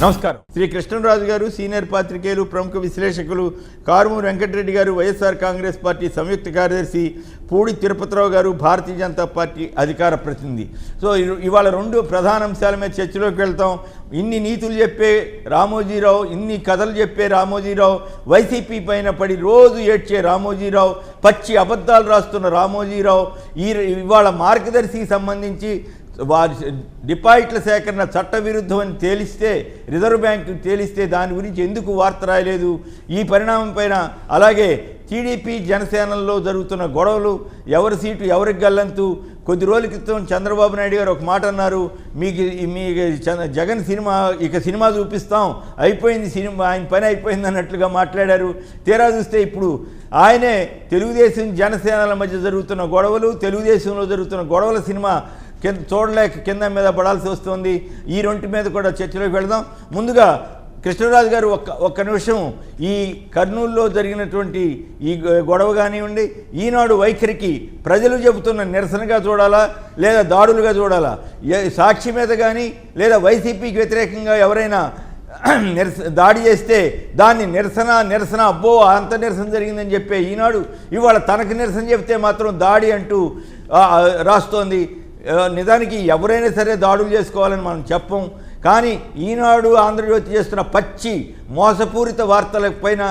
నమస్కారం. శ్రీ కృష్ణరాజు గారు సీనియర్ పాత్రికేయులు, ప్రముఖ విశ్లేషకులు, కారుమూరి వెంకటరెడ్డి గారు వైఎస్ఆర్ కాంగ్రెస్ పార్టీ సంయుక్త కార్యదర్శి, పూడి తిరుపతిరావు గారు భారతీయ జనతా పార్టీ అధికార ప్రతినిధి. సో ఇవాళ రెండు ప్రధాన అంశాల మీద చర్చలోకి వెళ్తాం. ఇన్ని నీతులు చెప్పే రామోజీరావు, ఇన్ని కథలు చెప్పే రామోజీరావు, వైసీపీ పైన పడి రోజు ఏడ్చే రామోజీరావు, పచ్చి అబద్ధాలు రాస్తున్న రామోజీరావు, ఇవాళ మార్గదర్శికి సంబంధించి వారి డిపాజిట్ల సేకరణ చట్టవిరుద్ధం అని తేలిస్తే, రిజర్వ్ బ్యాంకు తేలిస్తే దాని గురించి ఎందుకు వార్త రాయలేదు? ఈ పరిణామం పైన, అలాగే టీడీపీ జనసేనల్లో జరుగుతున్న గొడవలు, ఎవరి సీటు ఎవరికి గల్లంతు. కొద్ది రోజుల క్రితం చంద్రబాబు నాయుడు గారు ఒక మాట అన్నారు, మీకు జగన్ సినిమా చూపిస్తాం, అయిపోయింది సినిమా, ఆయన పని అయిపోయింది అన్నట్లుగా మాట్లాడారు. తీరా చూస్తే ఇప్పుడు ఆయనే తెలుగుదేశం జనసేనల మధ్య జరుగుతున్న గొడవలు, తెలుగుదేశంలో జరుగుతున్న గొడవల సినిమా చూడలేక కింద మీద పడాల్సి వస్తుంది. ఈ రెంటి మీద కూడా చర్చలోకి వెళదాం. ముందుగా కృష్ణరాజు గారు ఒక్క నిమిషం, ఈ కర్నూలులో జరిగినటువంటి ఈ గొడవ కానివ్వండి, ఈనాడు వైఖరికి ప్రజలు చెబుతున్న నిరసనగా చూడాలా లేదా దాడులుగా చూడాలా? సాక్షి మీద కానీ లేదా వైసీపీకి వ్యతిరేకంగా ఎవరైనా దాడి చేస్తే దాన్ని నిరసన అబ్బో అంత నిరసన జరిగిందని చెప్పే ఈనాడు ఇవాళ తనకు నిరసన చెప్తే మాత్రం దాడి అంటూ రాస్తోంది. నిజానికి ఎవరైనా సరే దాడులు చేసుకోవాలని మనం చెప్పం, కానీ ఈనాడు ఆంధ్రజ్యోతి చేస్తున్న పచ్చి మోసపూరిత వార్తల పైన,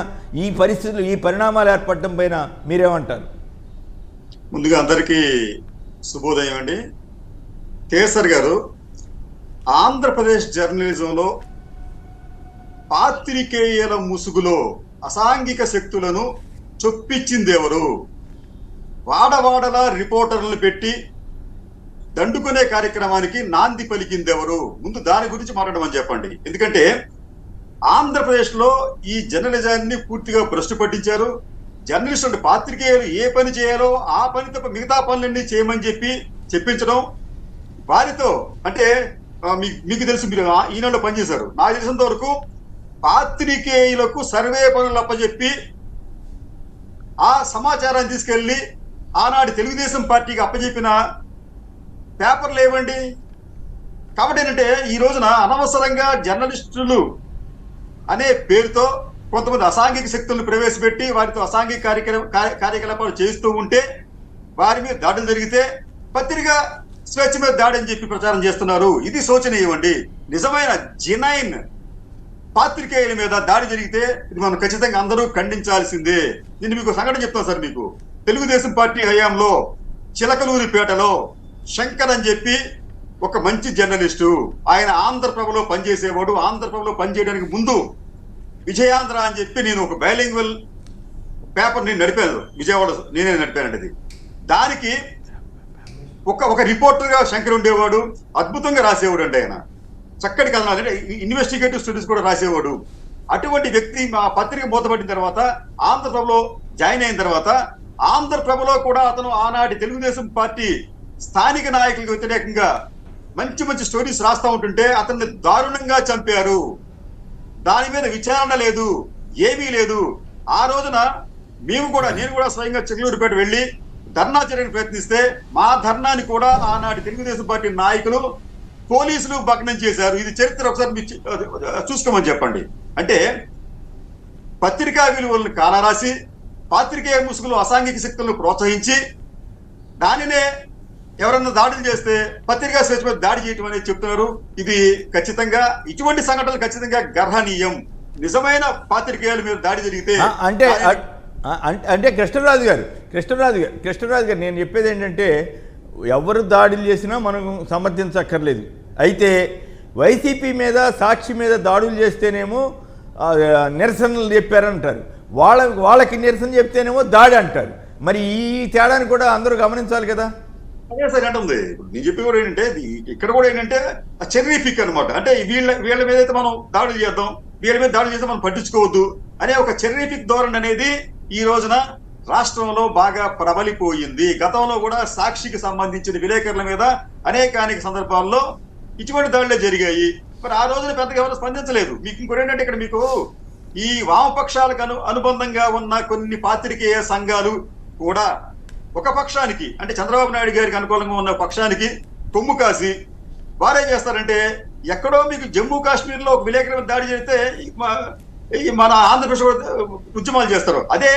ఈ పరిస్థితులు, ఈ పరిణామాలు ఏర్పడటం పైన మీరేమంటారు? ముందుగా అందరికీ శుభోదయం అండి. కేసర్ గారు, ఆంధ్రప్రదేశ్ జర్నలిజంలో పాత్రికేయుల ముసుగులో అసాంఘిక శక్తులను చొప్పించింది ఎవరు? వాడవాడలా రిపోర్టర్లను పెట్టి దండుకునే కార్యక్రమానికి నాంది పలికింది ఎవరు? ముందు దాని గురించి మాట్లాడమని చెప్పండి. ఎందుకంటే ఆంధ్రప్రదేశ్లో ఈ జర్నలిజాన్ని పూర్తిగా భ్రష్టు పట్టించారు. జర్నలిస్టులు, పాత్రికేయులు ఏ పని చేయాలో ఆ పని తప్ప మిగతా పనులన్నీ చేయమని చెప్పించడం, వారితో అంటే మీకు తెలుసు, మీరు ఈనాడులో పనిచేశారు. నాకు తెలిసినంత వరకు పాత్రికేయులకు సర్వే పనులు అప్పచెప్పి ఆ సమాచారాన్ని తీసుకెళ్లి ఆనాడు తెలుగుదేశం పార్టీకి అప్పచెప్పిన పేపర్లు ఏవండి? కాబట్టి ఏంటంటే ఈ రోజున అనవసరంగా జర్నలిస్టులు అనే పేరుతో కొంతమంది అసాంఘిక శక్తులను ప్రవేశపెట్టి వారితో అసాంఘిక కార్యకలాపాలు చేస్తూ ఉంటే వారి మీద దాడులు జరిగితే పత్రిక స్వేచ్ఛ మీద దాడి అని చెప్పి ప్రచారం చేస్తున్నారు. ఇది శోచనీయమండి. నిజమైన జెనైన్ పాత్రికేయుల మీద దాడి జరిగితే ఇది మనం ఖచ్చితంగా అందరూ ఖండించాల్సిందే. నేను మీకు సంఘటన చెప్తాను సార్. మీకు తెలుగుదేశం పార్టీ హయాంలో చిలకలూరిపేటలో శంకర్ అని చెప్పి ఒక మంచి జర్నలిస్టు, ఆయన ఆంధ్రప్రభలో పనిచేసేవాడు. ఆంధ్రప్రభలో పనిచేయడానికి ముందు విజయాంధ్ర అని చెప్పి నేను ఒక బైలింగ్వల్ పేపర్ నేను నడిపాను, విజయవాడ నేనే నడిపానండి. అది దానికి ఒక రిపోర్టర్గా శంకర్ ఉండేవాడు. అద్భుతంగా రాసేవాడు అండి ఆయన, చక్కటి కథనాలు, అంటే ఇన్వెస్టిగేటివ్ స్టడీస్ కూడా రాసేవాడు. అటువంటి వ్యక్తి మా పత్రిక మూతపడిన తర్వాత ఆంధ్రప్రభలో జాయిన్ అయిన తర్వాత ఆంధ్రప్రభలో కూడా అతను ఆనాటి తెలుగుదేశం పార్టీ స్థానిక నాయకులకు వ్యతిరేకంగా మంచి స్టోరీస్ రాస్తూ ఉంటుంటే అతన్ని దారుణంగా చంపారు. దాని మీద విచారణ లేదు, ఏమీ లేదు. ఆ రోజున నేను కూడా స్వయంగా చిలకలూరిపేట వెళ్ళి ధర్నా చేయడానికి ప్రయత్నిస్తే మా ధర్నాని కూడా ఆనాటి తెలుగుదేశం పార్టీ నాయకులు, పోలీసులు భగ్నం చేశారు. ఇది చరిత్ర ఒకసారి చూసుకోమని చెప్పండి. అంటే పత్రికా విలువలను కాలరాసి పాత్రికేయ ముసుగులు అసాంఘిక శక్తులను ప్రోత్సహించి దానినే ఎవరన్నా దాడులు చేస్తే పత్రికా స్వేచ్ఛ మీద దాడి చేయటం అనేది చెప్తున్నారు. ఇది ఖచ్చితంగా, ఇటువంటి సంఘటనలు ఖచ్చితంగా గర్హనీయం. నిజమైన పాత్రికేయుల మీద దాడి జరిగితే అంటే కృష్ణరాజు గారు నేను చెప్పేది ఏంటంటే, ఎవరు దాడులు చేసినా మనం సమర్థించక్కర్లేదు. అయితే వైసీపీ మీద, సాక్షి మీద దాడులు చేస్తేనేమో నిరసనలు చెప్పారంటారు, వాళ్ళకి నిరసన చెప్తేనేమో దాడి అంటారు. మరి ఈ తేడాని కూడా అందరూ గమనించాలి కదా. అదే సార్ అంటుంది. నేను చెప్పి కూడా ఏంటంటే, ఇక్కడ కూడా ఏంటంటే చెర్రీ పిక్ అనమాట. అంటే వీళ్ళ మీద అయితే మనం దాడులు చేద్దాం, వీళ్ళ మీద దాడులు చేస్తే మనం పట్టించుకోవద్దు అనే ఒక చెర్రీ పిక్ ధోరణి అనేది ఈ రోజున రాష్ట్రంలో బాగా ప్రబలిపోయింది. గతంలో కూడా సాక్షికి సంబంధించిన విలేకరుల మీద అనేక సందర్భాల్లో ఇటువంటి దాడులే జరిగాయి. మరి ఆ రోజున పెద్దగా ఎవరు స్పందించలేదు. మీకు ఇంకోటి ఏంటంటే, ఇక్కడ మీకు ఈ వామపక్షాలకు అనుబంధంగా ఉన్న కొన్ని పాత్రికేయ సంఘాలు కూడా ఒక పక్షానికి, అంటే చంద్రబాబు నాయుడు గారికి అనుకూలంగా ఉన్న పక్షానికి కొమ్ము కాసి వారేం చేస్తారంటే ఎక్కడో మీకు జమ్మూ కాశ్మీర్ లో ఒక విలేకరి మీద దాడి చేస్తే మన ఆంధ్రప్రదేశ్ ఉద్యమాలు చేస్తారు. అదే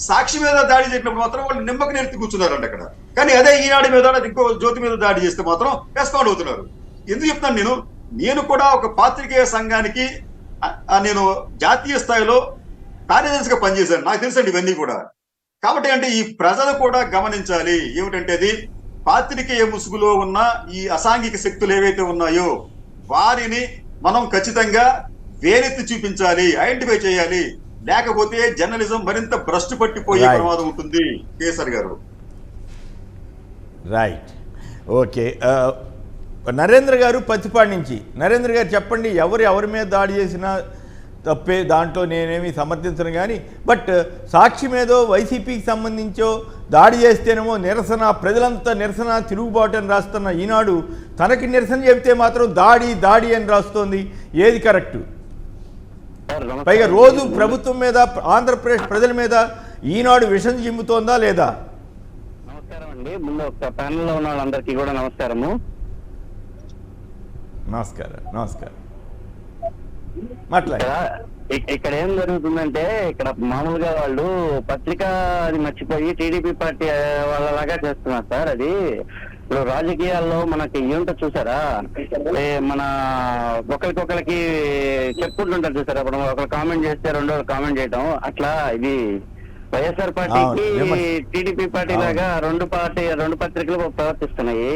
సాక్షి మీద దాడి చేసినప్పుడు మాత్రం వాళ్ళు నిమ్మకు నెత్తి కూర్చున్నారండి అక్కడ. కానీ అదే ఈనాడు మీద ఇంకో జ్యోతి మీద దాడి చేస్తే మాత్రం రెస్పాండ్ అవుతున్నారు. ఎందుకు చెప్తాను, నేను కూడా ఒక పాత్రికేయ సంఘానికి నేను జాతీయ స్థాయిలో కార్యదర్శిగా పనిచేశాను. నాకు తెలుసండి ఇవన్నీ కూడా. కాబట్టి అంటే ఈ ప్రజలు కూడా గమనించాలి ఏమిటంటే, అది పాత్రికేయ ముసుగులో ఉన్న ఈ అసాంఘిక శక్తులు ఏవైతే ఉన్నాయో వారిని మనం ఖచ్చితంగా వేరెత్తి చూపించాలి, ఐడెంటిఫై చేయాలి. లేకపోతే జర్నలిజం మరింత భ్రష్టు పట్టిపోయే ప్రమాదం ఉంటుంది. కేసర్ గారు రైట్. ఓకే, నరేంద్ర గారు పత్తిపాడు నుంచి. నరేంద్ర గారు చెప్పండి, ఎవరి మీద దాడి చేసినా తప్పే, దాంట్లో నేనేమి సమర్థించను. కానీ బట్ సాక్షి మీదో వైసీపీకి సంబంధించో దాడి చేస్తేనేమో నిరసన, ప్రజలంతా నిరసన, తిరుగుబాటు అని రాస్తున్న ఈనాడు తనకి నిరసన చెబితే మాత్రం దాడి అని రాస్తోంది. ఏది కరెక్టు? పైగా రోజు ప్రభుత్వం మీద, ఆంధ్రప్రదేశ్ ప్రజల మీద ఈనాడు విషం జిమ్ముతోందా లేదా? నమస్కారం అండి. ముందు ఒక ప్యానెల్లో ఉన్న వాళ్ళందరికీ కూడా నమస్కారం. మాట్లాడ ఇక్కడ ఏం జరుగుతుందంటే, ఇక్కడ మామూలుగా వాళ్ళు పత్రిక అది మర్చిపోయి టీడీపీ పార్టీ వాళ్ళలాగా చేస్తున్నారు సార్. అది ఇప్పుడు రాజకీయాల్లో మనకి ఏంటో చూసారా, మన ఒకరికొకరికి చెప్పుకుంటుంటారు చూసారా. ఇప్పుడు ఒకరు కామెంట్ చేస్తే రెండో కామెంట్ చేయడం, అట్లా ఇది వైఎస్ఆర్ పార్టీకి టీడీపీ పార్టీ లాగా రెండు పత్రికలు ప్రవర్తిస్తున్నాయి.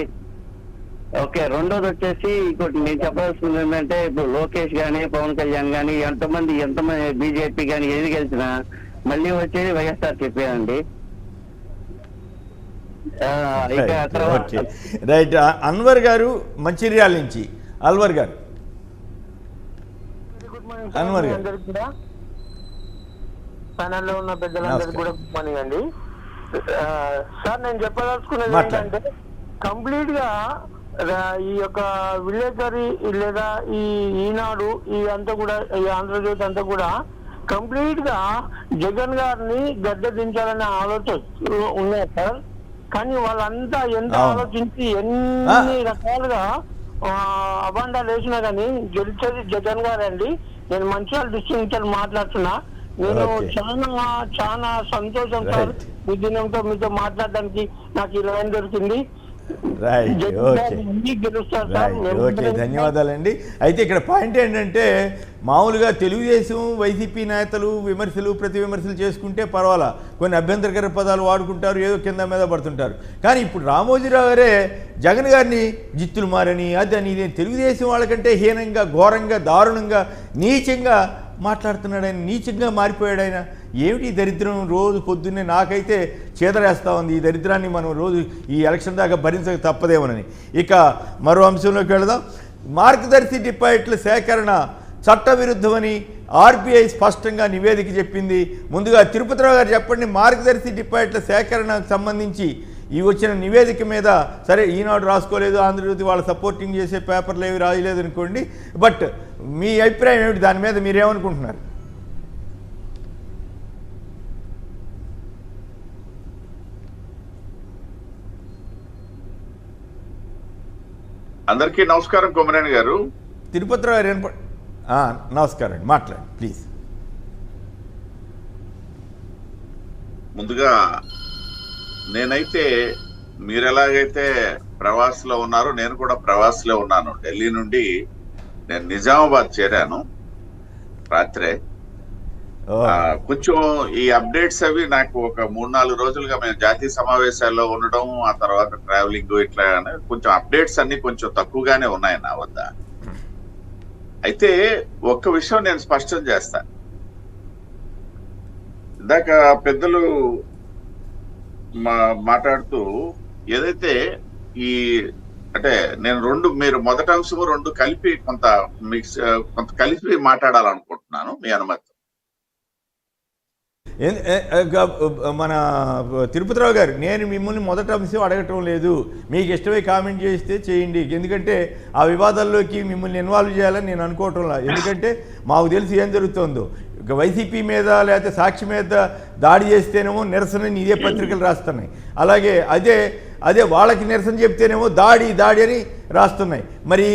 ఓకే, రెండోది వచ్చేసి ఇంకోటి నేను చెప్పాల్సింది ఏంటంటే, ఇప్పుడు లోకేష్ గానీ, పవన్ కళ్యాణ్ గానీ, ఎంతమంది బీజేపీ గానీ ఏది గెలిచినా మళ్ళీ వచ్చేది వైఎస్ఆర్ చెప్పేదండి. రైట్. అన్వర్ గారు మంచిర్యాల నుంచి. అన్వర్ గారు ప్యానెల్లో ఉన్న పెద్దలందరికీ కూడా గుడ్ మార్నింగ్ అండి. సార్, నేను చెప్పదలుచుకున్నది ఏంటంటే, కంప్లీట్ గా ఈ యొక్క విలేకరి లేదా ఈ ఈనాడు ఈ అంతా కూడా, ఈ ఆంధ్రజ్యోతి అంతా కూడా కంప్లీట్ గా జగన్ గారిని గద్దె దించాలనే ఆలోచన ఉన్నాయి సార్. కానీ వాళ్ళంతా ఎంత ఆలోచించి ఎన్ని రకాలుగా అబండాలు వేసినా కానీ గెలిచేది జగన్ గారండి. నేను మంచిర్యాల డిస్ట్రిక్ట్ నుంచి మాట్లాడుతున్నా. నేను చాలా సంతోషం సార్ ఈ దినంతో మీతో మాట్లాడడానికి నాకు ఈ లైన్ దొరికింది. రైట్. ఓకే, ధన్యవాదాలండి. అయితే ఇక్కడ పాయింట్ ఏంటంటే, మామూలుగా తెలుగుదేశం వైసీపీ నేతలు విమర్శలు ప్రతి విమర్శలు చేసుకుంటే పర్వాలా, కొన్ని అభ్యంతరకర పదాలు వాడుకుంటారు, ఏదో కింద మీద పడుతుంటారు. కానీ ఇప్పుడు రామోజీరావు గారే జగన్ గారిని జిత్తులు మారని అదని తెలుగుదేశం వాళ్ళకంటే హీనంగా, ఘోరంగా, దారుణంగా, నీచంగా మాట్లాడుతున్నాడు. ఆయన నీచంగా మారిపోయాడు. ఆయన ఏమిటి దరిద్రం? రోజు పొద్దున్నే నాకైతే చేదరేస్తూ ఉంది. ఈ దరిద్రాన్ని మనం రోజు ఈ ఎలక్షన్ దాకా భరించక తప్పదేమోనని. ఇక మరో అంశంలోకి వెళదాం. మార్గదర్శి డిపాజిట్ల సేకరణ చట్టవిరుద్ధమని ఆర్బీఐ స్పష్టంగా నివేదిక చెప్పింది. ముందుగా తిరుపతిరావు గారు చెప్పండి, మార్గదర్శి డిపాజిట్ల సేకరణకు సంబంధించి ఈ వచ్చిన నివేదిక మీద, సరే ఈనాడు రాసుకోలేదు, ఆంధ్రజ్యోతి వాళ్ళు సపోర్టింగ్ చేసే పేపర్లు ఏవి రాయలేదు అనుకోండి, బట్ మీ అభిప్రాయం ఏమిటి? దాని మీద మీరేమనుకుంటున్నారు? అందరికీ నమస్కారం. కొమరేణి గారు, తిరుపతిరావు గారు నమస్కారం అండి, మాట్లాడండి ప్లీజ్. ముందుగా నేనైతే మీరు ఎలాగైతే ప్రవాస్లో ఉన్నారో నేను కూడా ప్రవాస్లో ఉన్నాను. ఢిల్లీ నుండి నేను నిజామాబాద్ చేరాను రాత్రే. కొంచెం ఈ అప్డేట్స్ అవి నాకు ఒక 3-4 రోజులుగా మేము జాతీయ సమావేశాల్లో ఉండడం, ఆ తర్వాత ట్రావెలింగ్, ఇట్లా కొంచెం అప్డేట్స్ అన్ని కొంచెం తక్కువగానే ఉన్నాయి నా వద్ద. అయితే ఒక్క విషయం నేను స్పష్టం చేస్తాను. ఇందాక పెద్దలు మాట్లాడుతూ ఏదైతే ఈ అంటే నేను మీరు మొదటి అంశము రెండు కలిపి కొంత కలిపి మాట్లాడాలనుకుంటున్నాను, మీ అనుమతి. మన తిరుపతిరావు గారు, నేను మిమ్మల్ని మొదటి అంశం అడగటం లేదు, మీకు ఇష్టమై కామెంట్ చేస్తే చేయండి. ఎందుకంటే ఆ వివాదాల్లోకి మిమ్మల్ని ఇన్వాల్వ్ చేయాలని నేను అనుకోవటంలా. ఎందుకంటే మాకు తెలిసి ఏం జరుగుతుందో, వైసీపీ మీద లేకపోతే సాక్షి మీద దాడి చేస్తేనేమో నిరసన ఇదే పత్రికలు రాస్తున్నాయి. అలాగే అదే అదే వాళ్ళకి నిరసన చెప్తేనేమో దాడి దాడి అని రాస్తున్నాయి. మరి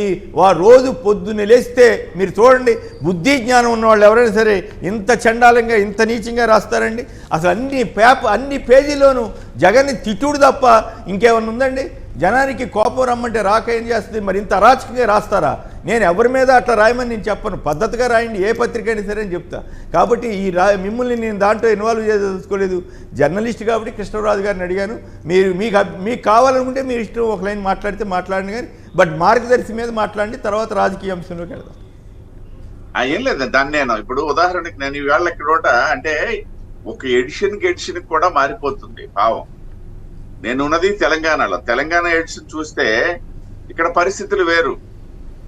రోజు పొద్దున్నే లేస్తే మీరు చూడండి, బుద్ధి జ్ఞానం ఉన్న వాళ్ళు ఎవరైనా సరే ఇంత చండాలంగా ఇంత నీచంగా రాస్తారండి? అసలు అన్ని పేజీల్లోనూ జగన్ని తిట్టుడు తప్ప ఇంకేమన్నా ఉందండి? జనానికి కోపం రమ్మంటే రాక ఏం చేస్తుంది? మరి ఇంత అరాచకంగా రాస్తారా? నేను ఎవరి మీద అట్లా రాయమని నేను చెప్పను, పద్ధతిగా రాయండి, ఏ పత్రిక అయినా సరే అని చెప్తా. కాబట్టి మిమ్మల్ని నేను దాంట్లో ఇన్వాల్వ్ చేసుకోలేదు. జర్నలిస్ట్ కాబట్టి కృష్ణరాజు గారిని అడిగాను. మీకు కావాలనుకుంటే మీరు ఇష్టం ఒక లైన్ మాట్లాడితే మాట్లాడండి, కానీ బట్ మార్గదర్శి మీద మాట్లాడండి, తర్వాత రాజకీయ అంశంలోకి వెళ్దాం. ఏం లేదు, దాన్ని నేను ఇప్పుడు ఉదాహరణకి నేను ఇవాళ ఇక్కడ అంటే ఒక ఎడిషన్ కూడా మారిపోతుంది భావం. నేను ఉన్నది తెలంగాణలో. తెలంగాణ ఎడిషన్ చూస్తే ఇక్కడ పరిస్థితులు వేరు.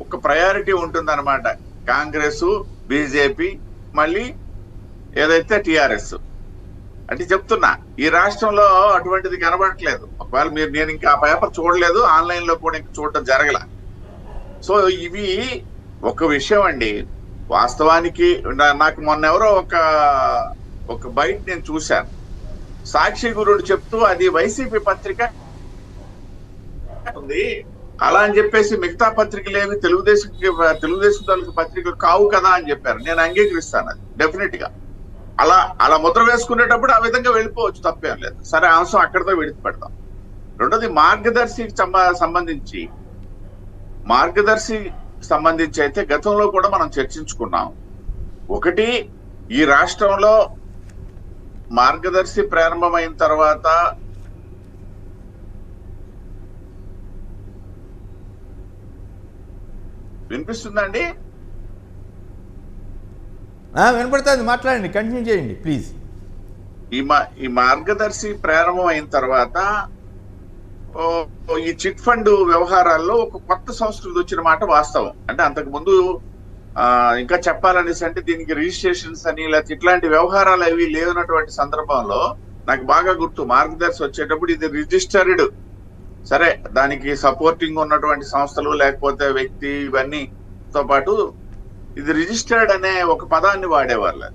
ఒక ప్రయారిటీ ఉంటుందన్నమాట. కాంగ్రెస్, బీజేపీ, మళ్ళీ ఏదైతే టిఆర్ఎస్. అంటే చెప్తున్నా, ఈ రాష్ట్రంలో అటువంటిది కనబడట్లేదు. ఒకవేళ నేను ఇంకా ఆ పేపర్ చూడలేదు, ఆన్లైన్ లో కూడా ఇంకా చూడటం జరగల. సో ఇవి ఒక విషయం అండి. వాస్తవానికి నాకు మొన్న ఎవరో ఒక బయట నేను చూశాను, సాక్షి గురుడు చెప్తూ అది వైసీపీ పత్రిక ఉంది అలా అని చెప్పేసి మిగతా పత్రికలు ఏమి తెలుగుదేశం తాలూకు పత్రికలు కావు కదా అని చెప్పారు. నేను అంగీకరిస్తాను, అది డెఫినెట్ గా అలా ముద్ర వేసుకునేటప్పుడు ఆ విధంగా వెళ్ళిపోవచ్చు, తప్పేం లేదు. సరే, అంశం అక్కడితో విడిచిపెడతాం. రెండోది మార్గదర్శికి సంబంధించి అయితే గతంలో కూడా మనం చర్చించుకున్నాం. ఒకటి, ఈ రాష్ట్రంలో మార్గదర్శి ప్రారంభమైన తర్వాత వినిపిస్తుందండి? వినపడుతుంది, మాట్లాడండి, కంటిన్యూ చేయండి ప్లీజ్. ఈ మార్గదర్శి ప్రారంభం అయిన తర్వాత ఈ చిట్ ఫండ్ వ్యవహారాల్లో ఒక కొత్త సంస్కృతి వచ్చిన మాట వాస్తవం. అంటే అంతకు ముందు ఇంకా చెప్పాలనేసి అంటే దీనికి రిజిస్ట్రేషన్స్ అని లేకపోతే ఇట్లాంటి వ్యవహారాలు అవి లేనటువంటి సందర్భంలో నాకు బాగా గుర్తు, మార్గదర్శి వచ్చేటప్పుడు ఇది రిజిస్టర్డ్, సరే దానికి సపోర్టింగ్ ఉన్నటువంటి సంస్థలు లేకపోతే వ్యక్తి ఇవన్నీతో పాటు ఇది రిజిస్టర్డ్ అనే ఒక పదాన్ని వాడేవాళ్ళు.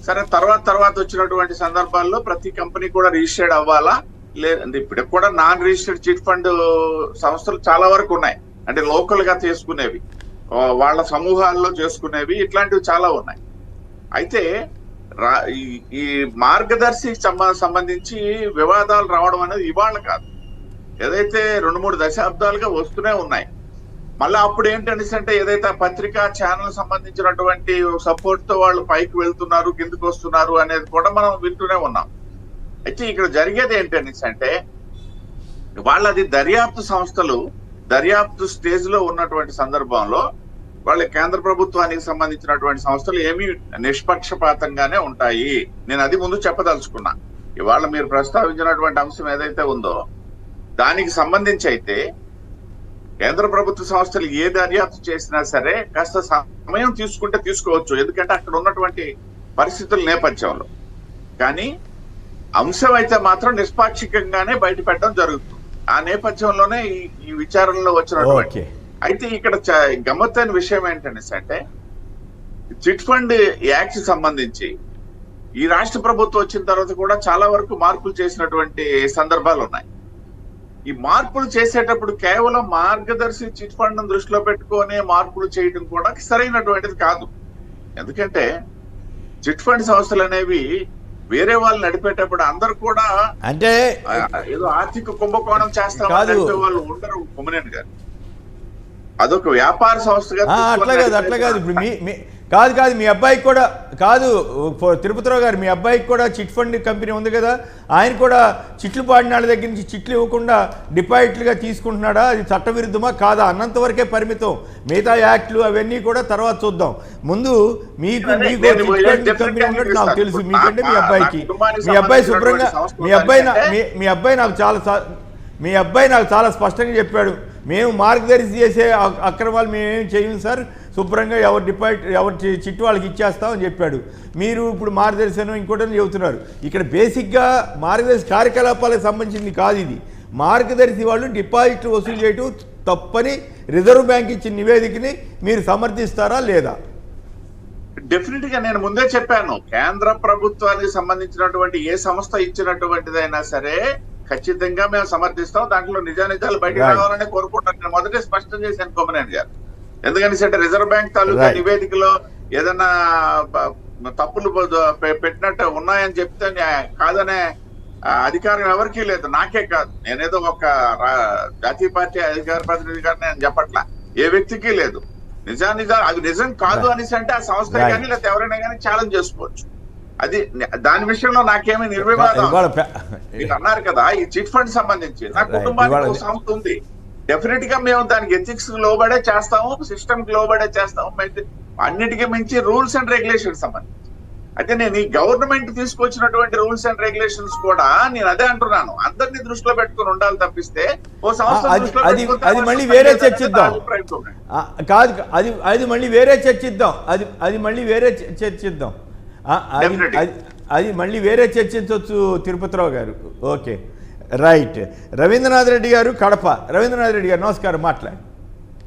సరే, తర్వాత వచ్చినటువంటి సందర్భాల్లో ప్రతి కంపెనీ కూడా రిజిస్టర్డ్ అవ్వాలా లేదంటే ఇప్పటికి కూడా నాన్ రిజిస్టర్డ్ చిట్ ఫండ్ సంస్థలు చాలా వరకు ఉన్నాయి. అంటే లోకల్ గా చేసుకునేవి, వాళ్ళ సమూహాల్లో చేసుకునేవి, ఇట్లాంటివి చాలా ఉన్నాయి. అయితే ఈ మార్గదర్శికి సంబంధించి వివాదాలు రావడం అనేది ఇవాళ కాదు, ఏదైతే 2-3 దశాబ్దాలుగా వస్తూనే ఉన్నాయి. మళ్ళీ అప్పుడు ఏంటంటే ఏదైతే పత్రికా ఛానల్ సంబంధించినటువంటి సపోర్ట్ తో వాళ్ళు పైకి వెళ్తున్నారు, కిందకు వస్తున్నారు అనేది కూడా మనం వింటూనే ఉన్నాం. అయితే ఇక్కడ జరిగేది ఏంటంటే వాళ్ళది దర్యాప్తు స్టేజ్ లో ఉన్నటువంటి సందర్భంలో వాళ్ళ కేంద్ర ప్రభుత్వానికి సంబంధించినటువంటి సంస్థలు ఏమీ నిష్పక్షపాతంగానే ఉంటాయి. నేను అది ముందు చెప్పదలుచుకున్నా. ఇవాళ మీరు ప్రస్తావించినటువంటి అంశం ఏదైతే ఉందో దానికి సంబంధించి అయితే కేంద్ర ప్రభుత్వ సంస్థలు ఏ దర్యాప్తు చేసినా సరే కాస్త సమయం తీసుకుంటే తీసుకోవచ్చు, ఎందుకంటే అక్కడ ఉన్నటువంటి పరిస్థితుల నేపథ్యంలో. కానీ అంశం అయితే మాత్రం నిష్పాక్షికంగానే బయట పెట్టడం జరుగుతుంది. ఆ నేపథ్యంలోనే ఈ విచారణలో వచ్చినటువంటి. అయితే ఇక్కడ గమ్మత్తైన విషయం ఏంటంటే చిట్ ఫండ్ యాక్ట్ సంబంధించి ఈ రాష్ట్ర ప్రభుత్వం వచ్చిన తర్వాత కూడా చాలా వరకు మార్పులు చేసినటువంటి సందర్భాలు ఉన్నాయి. ఈ మార్పులు చేసేటప్పుడు కేవలం మార్గదర్శి చిట్ ఫండ్ దృష్టిలో పెట్టుకొని మార్పులు చేయడం కూడా సరైనటువంటిది కాదు. ఎందుకంటే చిట్ ఫండ్ సంస్థలు అనేవి వేరే వాళ్ళు నడిపేటప్పుడు అందరు కూడా అంటే ఏదో ఆర్థిక కుంభకోణం చేస్తామంటే వాళ్ళు ఉండరు. కొమ్మనేని గారు అదొక వ్యాపార సంస్థగా అట్లా కాదు. ఇప్పుడు కాదు మీ అబ్బాయికి కూడా కాదు, తిరుపతిరావు గారు మీ అబ్బాయికి కూడా చిట్ ఫండ్ కంపెనీ ఉంది కదా, ఆయన కూడా చిట్లు పాడిన వాళ్ళ దగ్గర నుంచి చిట్లు ఇవ్వకుండా డిపాజిట్లుగా తీసుకుంటున్నాడా? అది చట్టవిరుద్ధమా కాదా అన్నంత వరకే పరిమితం. మిగతా యాక్ట్లు అవన్నీ కూడా తర్వాత చూద్దాం. ముందు మీకు కంపెనీ ఉన్నట్టు నాకు తెలుసు, మీకంటే మీ అబ్బాయి శుభ్రంగా మీ అబ్బాయి నాకు చాలా స్పష్టంగా చెప్పాడు, మేము మార్గదర్శి చేసే అక్రమాలు మేమేం చేయము సార్, శుభ్రంగా ఎవరి చిట్టు వాళ్ళకి ఇచ్చేస్తామని చెప్పాడు. మీరు ఇప్పుడు మార్గదర్శనం ఇంకోటని చెబుతున్నారు. ఇక్కడ బేసిక్గా మార్గదర్శి కార్యకలాపాలకు సంబంధించింది కాదు ఇది. మార్గదర్శి వాళ్ళు డిపాజిట్లు వసూలు చేయటం తప్పని రిజర్వ్ బ్యాంక్ ఇచ్చిన నివేదికని మీరు సమర్థిస్తారా లేదా? డెఫినెట్ గా నేను ముందే చెప్పాను, కేంద్ర ప్రభుత్వానికి సంబంధించినటువంటి ఏ సంస్థ ఇచ్చినటువంటిదైనా సరే ఖచ్చితంగా మేము సమర్థిస్తాం. దాంట్లో నిజానిజాలు బయటకు Right. రావాలని కోరుకుంటాను. నేను మొదటే స్పష్టం చేశాను కొమ్మనేని గారు. ఎందుకని అంటే రిజర్వ్ బ్యాంక్ తాలూకా Right. నివేదికలో ఏదైనా తప్పులు పెట్టినట్టు ఉన్నాయని చెప్తే కాదనే అధికారం ఎవరికీ లేదు. నాకే కాదు, నేనేదో ఒక జాతీయ పార్టీ అధికార ప్రతినిధి గారు నేను చెప్పట్లా, ఏ వ్యక్తికి లేదు. నిజానిజాలు అది నిజం కాదు అనేసి అంటే ఆ సంస్థ Right. కానీ లేకపోతే ఎవరైనా కానీ ఛాలెంజ్ చేసుకోవచ్చు. అది దాని విషయంలో నాకేమీ నిర్వివాదం. ఇవాళ మీరు అన్నారు కదా ఈ చిట్ ఫండ్ సంబంధించి, నా కుటుంబానికి ఒక సంస్థ ఉంది. డెఫినెట్ గా మేము దానికి ఎథిక్స్ లోబడే చేస్తాము, సిస్టమ్ కి లోబడే చేస్తాము. అన్నిటికీ మించి రూల్స్ అండ్ రెగ్యులేషన్స్ సంబంధించి అయితే నేను ఈ గవర్నమెంట్ తీసుకొచ్చినటువంటి రూల్స్ అండ్ రెగ్యులేషన్స్ కూడా నేను అదే అంటున్నాను, అందరినీ దృష్టిలో పెట్టుకుని ఉండాలి తప్పిస్తే ఓ సంస్థ దృష్టిలో పెట్టుకుంటే అది మళ్ళీ వేరే చర్చిద్దాం. అభిప్రాయం చూడండి. కాదు, అది మళ్ళీ వేరే చర్చిద్దాం. అది మళ్ళీ వేరే చర్చిద్దాం. అది మళ్ళీ వేరే చర్చించవచ్చు తిరుపతిరావు గారు. Okay, right. రవీంద్రనాథ్ రెడ్డి గారు కడప. రవీంద్రనాథ్ రెడ్డి గారు నమస్కారం, మాట్లాడు.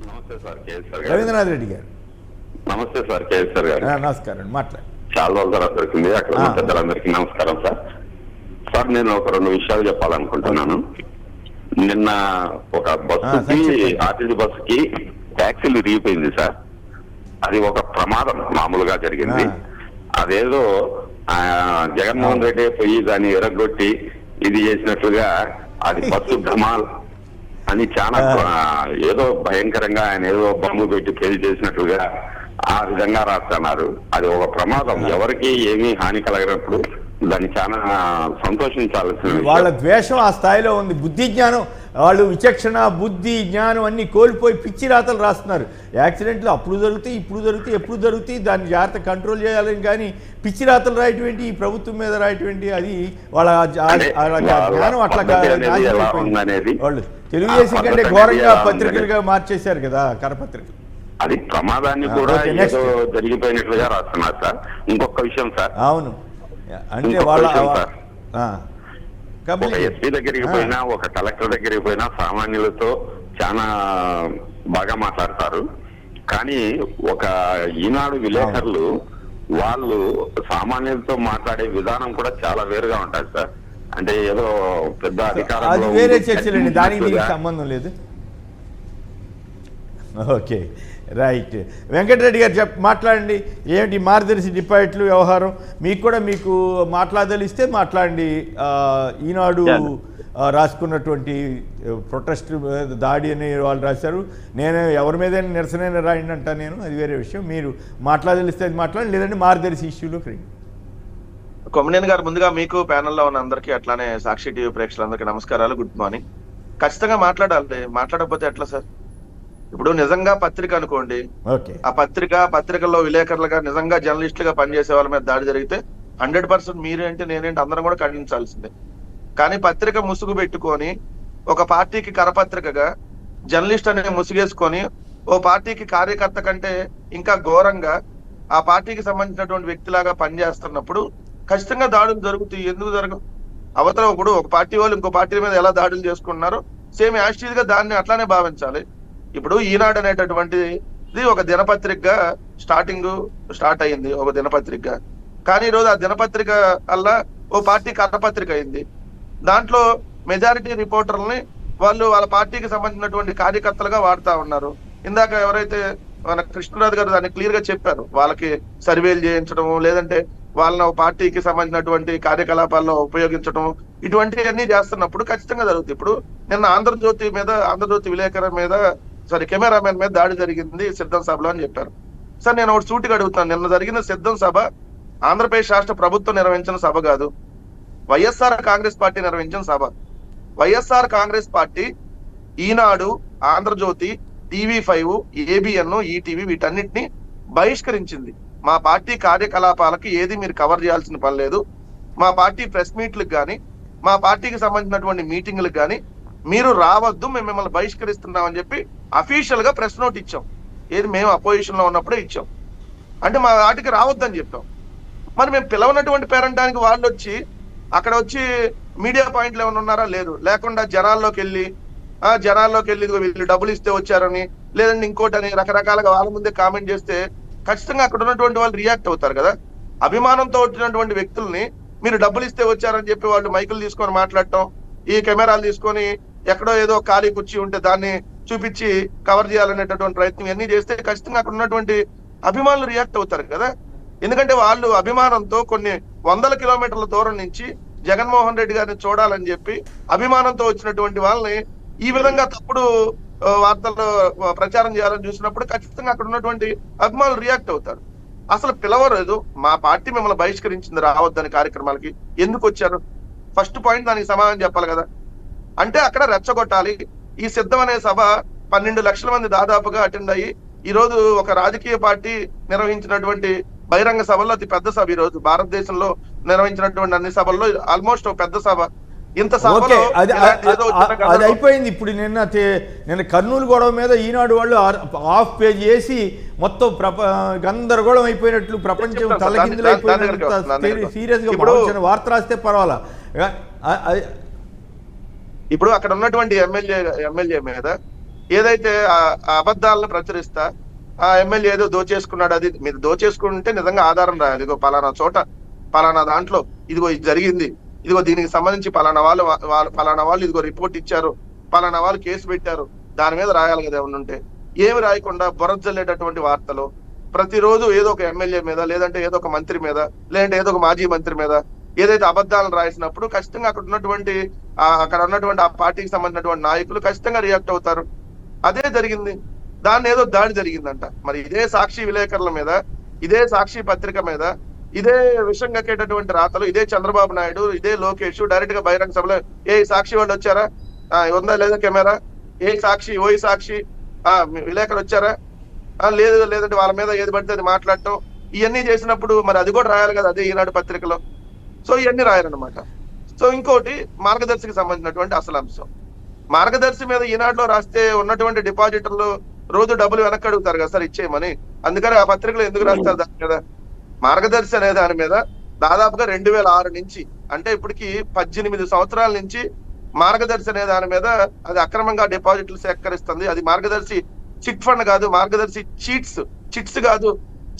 నమస్తే సార్ కేఎస్ఆర్ గారు. రవీంద్రనాథ్ రెడ్డి గారు నమస్తే సార్ కేఎస్ఆర్ గారు. నమస్కారం, మాట్లాడు. చాలా రోజుల తర్వాత దొరికింది. అక్కడ ఉన్న పెద్దలందరికీ నమస్కారం సార్. సార్ నేను ఒక 2 విషయాలు చెప్పాలనుకుంటున్నాను. నిన్న ఒక బస్సుకి ఆర్టీసీ బస్సుకి ట్యాక్సీలు విరిగిపోయింది సార్. అది ఒక ప్రమాదం మామూలుగా జరిగింది. అదేదో జగన్మోహన్ రెడ్డి పోయి దాన్ని ఎరగొట్టి ఇది చేసినట్లుగా అది బస్సు ధమాల్ అని చాలా ఏదో భయంకరంగా ఆయన ఏదో బొమ్మ పెట్టి పెళ్లి చేసినట్లుగా ఆ విధంగా రాస్తున్నారు. అది ఒక ప్రమాదం, ఎవరికి ఏమీ హాని కలగనప్పుడు దాన్ని చాలా సంతోషించాల్సిన వాళ్ళ ద్వేషం ఆ స్థాయిలో ఉంది. బుద్ధి జ్ఞానం, వాళ్ళు విచక్షణ బుద్ధి జ్ఞానం అన్ని కోల్పోయి పిచ్చి రాతలు రాస్తున్నారు. యాక్సిడెంట్లు అప్పుడు జరుగుతాయి, ఇప్పుడు జరుగుతాయి, ఎప్పుడు జరుగుతాయి, దాన్ని జాగ్రత్త కంట్రోల్ చేయాలని కానీ పిచ్చి రాతలు రాయటువంటి, ఈ ప్రభుత్వం మీద రాయటువంటి, అది వాళ్ళ జ్ఞానం అట్లా వాళ్ళు తెలుగుదేశం కంటే ఘోరంగా పత్రికలుగా మార్చేశారు కదా కరపత్రిక. అది ప్రమాదాన్ని కూడా ఏదో జరిగిపోయినట్లుగా రాస్తున్నారు సార్. ఇంకొక విషయం సార్, అవును, అంటే వాళ్ళ ఒక ఎస్పీ దగ్గరికి పోయినా ఒక కలెక్టర్ దగ్గరికి పోయినా సామాన్యులతో చాలా బాగా మాట్లాడతారు. కానీ ఒక ఈనాడు విలేకరులు వాళ్ళు సామాన్యులతో మాట్లాడే విధానం కూడా చాలా వేరుగా ఉంటుంది సార్. అంటే ఏదో పెద్ద అధికారం, అది వేరే చర్చలండి, దానికి దీనికి సంబంధం లేదు. Okay, right. వెంకటరెడ్డి గారు మాట్లాడండి. ఏమిటి మార్గదర్శి డిపాజిట్లు వ్యవహారం? మీకు మాట్లాడదలిస్తే మాట్లాడండి. ఈనాడు రాసుకున్నటువంటి ప్రొటెస్ట్ దాడి అని వాళ్ళు రాశారు. నేను ఎవరి మీద నిరసన రాయండి అంటాను నేను, అది వేరే విషయం. మీరు మాట్లాడదలిస్తే అది మాట్లాడండి, లేదంటే మార్గదర్శి ఇష్యూలోకి రండి. కొమ్మనేని గారు, ముందుగా మీకు ప్యానెల్లో ఉన్న అందరికీ అట్లానే సాక్షి టీవీ ప్రేక్షకులందరికీ నమస్కారాలు, గుడ్ మార్నింగ్. ఖచ్చితంగా మాట్లాడాలి, మాట్లాడకపోతే ఎట్లా సార్? ఇప్పుడు నిజంగా పత్రిక అనుకోండి, ఆ పత్రికల్లో విలేకరులుగా నిజంగా జర్నలిస్టులుగా పనిచేసే వాళ్ళ మీద దాడి జరిగితే 100% మీరేంటి నేనేంటి అందరం కూడా ఖండించాల్సిందే. కానీ పత్రిక ముసుగు పెట్టుకొని ఒక పార్టీకి కరపత్రికగా జర్నలిస్ట్ అనే ముసుగేసుకొని ఓ పార్టీకి కార్యకర్త కంటే ఇంకా ఘోరంగా ఆ పార్టీకి సంబంధించినటువంటి వ్యక్తిలాగా పనిచేస్తున్నప్పుడు ఖచ్చితంగా దాడులు జరుగుతాయి. ఎందుకు జరగవు? అవతల ఇప్పుడు ఒక పార్టీ వాళ్ళు ఇంకో పార్టీ మీద ఎలా దాడులు చేసుకుంటున్నారో సేమ్ యాస్టీజ్ గా దాన్ని అట్లానే భావించాలి. ఇప్పుడు ఈనాడు అనేటటువంటిది ఒక దినపత్రికగా స్టార్ట్ అయింది, ఒక దినపత్రికగా. కానీ ఈరోజు ఆ దినపత్రిక వల్ల ఓ పార్టీ కరపత్రిక అయింది. దాంట్లో మెజారిటీ రిపోర్టర్లని వాళ్ళు వాళ్ళ పార్టీకి సంబంధించినటువంటి కార్యకర్తలుగా వాడుతా ఉన్నారు. ఇందాక ఎవరైతే మన కృష్ణరాజు గారు దాన్ని క్లియర్ గా చెప్పారు, వాళ్ళకి సర్వేలు చేయించడం, లేదంటే వాళ్ళని పార్టీకి సంబంధించినటువంటి కార్యకలాపాల్లో ఉపయోగించడం, ఇటువంటివన్నీ చేస్తున్నప్పుడు ఖచ్చితంగా జరుగుతుంది. ఇప్పుడు నిన్న ఆంధ్రజ్యోతి విలేకరు మీద కెమెరామెన్ మీద దాడి జరిగింది సిద్ధం సభలో అని చెప్పారు. సార్ నేను ఒకటి సూటిగా అడుగుతాను, నిన్న జరిగిన సిద్ధం సభ ఆంధ్రప్రదేశ్ రాష్ట్ర ప్రభుత్వం నిర్వహించిన సభ కాదు, వైఎస్ఆర్ కాంగ్రెస్ పార్టీ నిర్వహించిన సభ. వైఎస్ఆర్ కాంగ్రెస్ పార్టీ ఈనాడు, ఆంధ్రజ్యోతి, TV5, ABN, ఈటీవీ వీటన్నిటిని బహిష్కరించింది. మా పార్టీ కార్యకలాపాలకి ఏది మీరు కవర్ చేయాల్సిన పని లేదు, మా పార్టీ ప్రెస్ మీట్లకు కానీ మా పార్టీకి సంబంధించినటువంటి మీటింగ్లకు కానీ మీరు రావద్దు, మేము మిమ్మల్ని బహిష్కరిస్తున్నామని చెప్పి అఫీషియల్ గా ప్రెస్ నోట్ ఇచ్చాం. ఏది మేము అపోజిషన్ లో ఉన్నప్పుడే ఇచ్చాం. అంటే మా వాటికి రావద్దని చెప్పాం. మరి మేము పిలవనటువంటి పేరంటానికి వాళ్ళు వచ్చి అక్కడ వచ్చి మీడియా పాయింట్లు ఏమైనా ఉన్నారా? లేదు. లేకుండా జనాల్లోకి వెళ్ళి వీళ్ళు డబ్బులు ఇస్తే వచ్చారని, లేదంటే ఇంకోటని రకరకాలుగా వాళ్ళ ముందే కామెంట్ చేస్తే ఖచ్చితంగా అక్కడ ఉన్నటువంటి వాళ్ళు రియాక్ట్ అవుతారు కదా. అభిమానంతో వచ్చినటువంటి వ్యక్తుల్ని మీరు డబ్బులు ఇస్తే వచ్చారని చెప్పి వాళ్ళు మైకులు తీసుకొని మాట్లాడటం, ఈ కెమెరాలు తీసుకొని ఎక్కడో ఏదో ఖాళీ కుర్చీ ఉంటే దాన్ని చూపించి కవర్ చేయాలనేటటువంటి ప్రయత్నం ఇవన్నీ చేస్తే ఖచ్చితంగా అక్కడ ఉన్నటువంటి అభిమానులు రియాక్ట్ అవుతారు కదా. ఎందుకంటే వాళ్ళు అభిమానంతో కొన్ని వందల కిలోమీటర్ల దూరం నుంచి జగన్మోహన్ రెడ్డి గారిని చూడాలని చెప్పి అభిమానంతో వచ్చినటువంటి వాళ్ళని ఈ విధంగా తప్పుడు వార్తల్లో ప్రచారం చేయాలని చూసినప్పుడు ఖచ్చితంగా అక్కడ ఉన్నటువంటి అభిమానులు రియాక్ట్ అవుతారు. అసలు పిలవలేదు, మా పార్టీ మిమ్మల్ని బహిష్కరించింది రావద్దని కార్యక్రమాలకి, ఎందుకు వచ్చారు? ఫస్ట్ పాయింట్ దానికి సమాధానం చెప్పాలి కదా. అంటే అక్కడ రెచ్చగొట్టాలి. ఈ సిద్ధం అనే సభ 12 లక్షల మంది దాదాపుగా అటెండ్ అయ్యి ఈ రోజు ఒక రాజకీయ పార్టీ నిర్వహించినటువంటి బహిరంగ సభల్లో అతి పెద్ద సభ ఈ రోజు భారతదేశంలో నిర్వహించినటువంటి అన్ని సభల్లో ఆల్మోస్ట్ ఒక పెద్ద సభ. ఇంత సభలో అది అయిపోయింది. ఇప్పుడు నిన్న కర్నూలు గొడవ మీద ఈనాడు వాళ్ళు హాఫ్ పేజ్ వేసి మొత్తం గందరగోళం అయిపోయినట్లు ప్రపంచం తలకిందులు అయిపోయినట్టు సీరియస్ గా వార్త రాస్తే పర్వాలా. ఇప్పుడు అక్కడ ఉన్నటువంటి ఎమ్మెల్యే మీద ఏదైతే అబద్ధాలను ప్రచురిస్తా ఆ ఎమ్మెల్యే ఏదో దోచేసుకున్నాడు, అది మీరు దోచేసుకుంటే నిజంగా ఆధారం రాయాలి. ఇదిగో పలానా చోట పలానా దాంట్లో ఇదిగో ఇది జరిగింది, ఇదిగో దీనికి సంబంధించి పలానా వాళ్ళు ఇదిగో రిపోర్ట్ ఇచ్చారు, పలానా వాళ్ళు కేసు పెట్టారు, దాని మీద రాయాలి కదా. ఏమన్నా ఉంటే ఏమి రాయకుండా బొరజల్లేటటువంటి వార్తలు ప్రతిరోజు ఏదో ఒక ఎమ్మెల్యే మీద, లేదంటే ఏదో ఒక మంత్రి మీద, లేదంటే ఏదో ఒక మాజీ మంత్రి మీద ఏదైతే అబద్ధాలను రాసినప్పుడు ఖచ్చితంగా అక్కడ ఉన్నటువంటి ఆ పార్టీకి సంబంధించినటువంటి నాయకులు ఖచ్చితంగా రియాక్ట్ అవుతారు. అదే జరిగింది. దాన్ని ఏదో దాడి జరిగిందంట. మరి ఇదే సాక్షి విలేకరుల మీద, ఇదే సాక్షి పత్రిక మీద ఇదే విషయం కక్కేటటువంటి రాతలు ఇదే చంద్రబాబు నాయుడు, ఇదే లోకేష్ డైరెక్ట్ గా బహిరంగ సభలో ఏ సాక్షి వాళ్ళు వచ్చారా, ఉందా లేదా కెమెరా, ఏ సాక్షి ఓయి సాక్షి విలేకరు వచ్చారా, లేదంటే వాళ్ళ మీద ఏది పడితే అది మాట్లాడటం ఇవన్నీ చేసినప్పుడు మరి అది కూడా రాయాలి కదా అదే ఈనాడు పత్రికలో. సో ఇవన్నీ రాయాలన్నమాట. సో ఇంకోటి మార్గదర్శికి సంబంధించినటువంటి అసలు అంశం, మార్గదర్శి మీద ఈనాడులో రాస్తే ఉన్నటువంటి డిపాజిటర్లు రోజు డబ్బులు వెనక్కి అడుగుతారు కదా సార్ ఇచ్చేయమని, అందుకని ఆ పత్రికలో ఎందుకు రాస్తారు దాని మీద? మార్గదర్శి అనే దాని మీద దాదాపుగా 2006 నుంచి అంటే ఇప్పటికి 18 సంవత్సరాల నుంచి మార్గదర్శి అనే దాని మీద అది అక్రమంగా డిపాజిట్లు సేకరిస్తుంది. అది మార్గదర్శి చిట్ ఫండ్ కాదు, మార్గదర్శి చిట్స్ కాదు.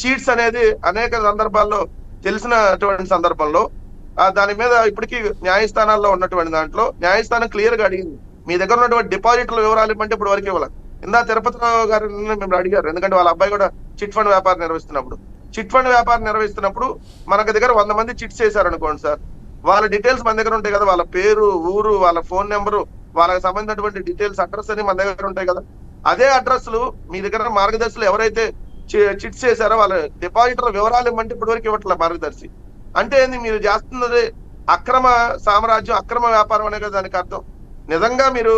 చీట్స్ అనేది అనేక సందర్భాల్లో తెలిసినటువంటి సందర్భంలో దాని మీద ఇప్పటికీ న్యాయస్థానాల్లో ఉన్నటువంటి దాంట్లో న్యాయస్థానం క్లియర్ గా అడిగింది, మీ దగ్గర ఉన్నటువంటి డిపాజిట్ల వివరాలు ఇవ్వమంటే ఇప్పుడు వరకు ఇవ్వాలి. ఇందా తిరుపతిరావు గారిని మేము అడిగారు, ఎందుకంటే వాళ్ళ అబ్బాయి కూడా చిట్ ఫండ్ వ్యాపారం నిర్వహిస్తున్నప్పుడు మనకు దగ్గర 100 మంది చిట్స్ చేశారు అనుకోండి సార్, వాళ్ళ డీటెయిల్స్ మన దగ్గర ఉంటాయి కదా, వాళ్ళ పేరు, ఊరు, వాళ్ళ ఫోన్ నెంబరు, వాళ్ళకి సంబంధించినటువంటి డీటెయిల్స్, అడ్రస్ అని మన దగ్గర ఉంటాయి కదా. అదే అడ్రస్లు మీ దగ్గర మార్గదర్శులు ఎవరైతే చిట్స్ చేశారో వాళ్ళ డిపాజిటర్ వివరాలు ఇవ్వమంటే ఇప్పటి వరకు ఇవ్వట్లేదు మార్గదర్శి. అంటే ఏంది, మీరు చేస్తున్నది అక్రమ సామ్రాజ్యం, అక్రమ వ్యాపారం అనే కదా దానికి అర్థం. నిజంగా మీరు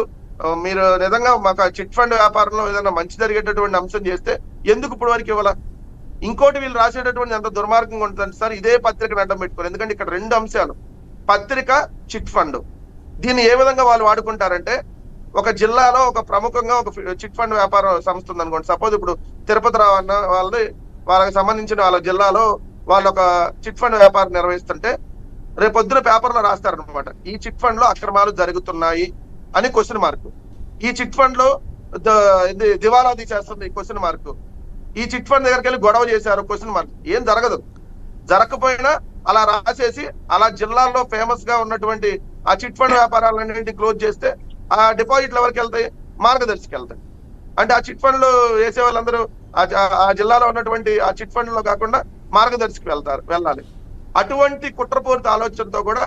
నిజంగా మాకు చిట్ ఫండ్ వ్యాపారంలో ఏదైనా మంచి జరిగేటటువంటి అంశం చేస్తే ఎందుకు ఇప్పటి వరకు ఇవ్వాల? ఇంకోటి వీళ్ళు రాసేటటువంటి ఎంత దుర్మార్గంగా ఉంటుంది సార్, ఇదే పత్రికను అడ్డం పెట్టుకోరు. ఎందుకంటే ఇక్కడ 2 అంశాలు, పత్రిక, చిట్ ఫండ్. దీన్ని ఏ విధంగా వాళ్ళు వాడుకుంటారంటే, ఒక జిల్లాలో ఒక ప్రముఖంగా ఒక చిట్ ఫండ్ వ్యాపార సంస్థ ఉంది అనుకోండి, సపోజ్ ఇప్పుడు తిరుపతిరావు అన్న వాళ్ళకి సంబంధించిన వాళ్ళ జిల్లాలో వాళ్ళు ఒక చిట్ ఫండ్ వ్యాపారం నిర్వహిస్తుంటే రేపొద్దున పేపర్లో రాస్తారనమాట, ఈ చిట్ ఫండ్ లో అక్రమాలు జరుగుతున్నాయి అని క్వశ్చన్ మార్క్, ఈ చిట్ ఫండ్ లో దివాలా తీసేస్తుంది క్వశ్చన్ మార్క్, ఈ చిట్ ఫండ్ దగ్గరికి వెళ్ళి గొడవ చేశారు క్వశ్చన్ మార్క్. ఏం జరగకపోయినా అలా రాసేసి అలా జిల్లాల్లో ఫేమస్ గా ఉన్నటువంటి ఆ చిట్ ఫండ్ వ్యాపారాలన్నింటినీ క్లోజ్ చేస్తే ఆ డిపాజిట్లు ఎవరికి వెళ్తాయి? మార్గదర్శికి వెళ్తాయి. అంటే ఆ చిట్ ఫండ్ లో వేసే వాళ్ళందరూ ఆ జిల్లాలో ఉన్నటువంటి ఆ చిట్ ఫండ్ లో కాకుండా మార్గదర్శికి వెళ్ళాలి. అటువంటి కుట్రపూరిత ఆలోచనతో కూడా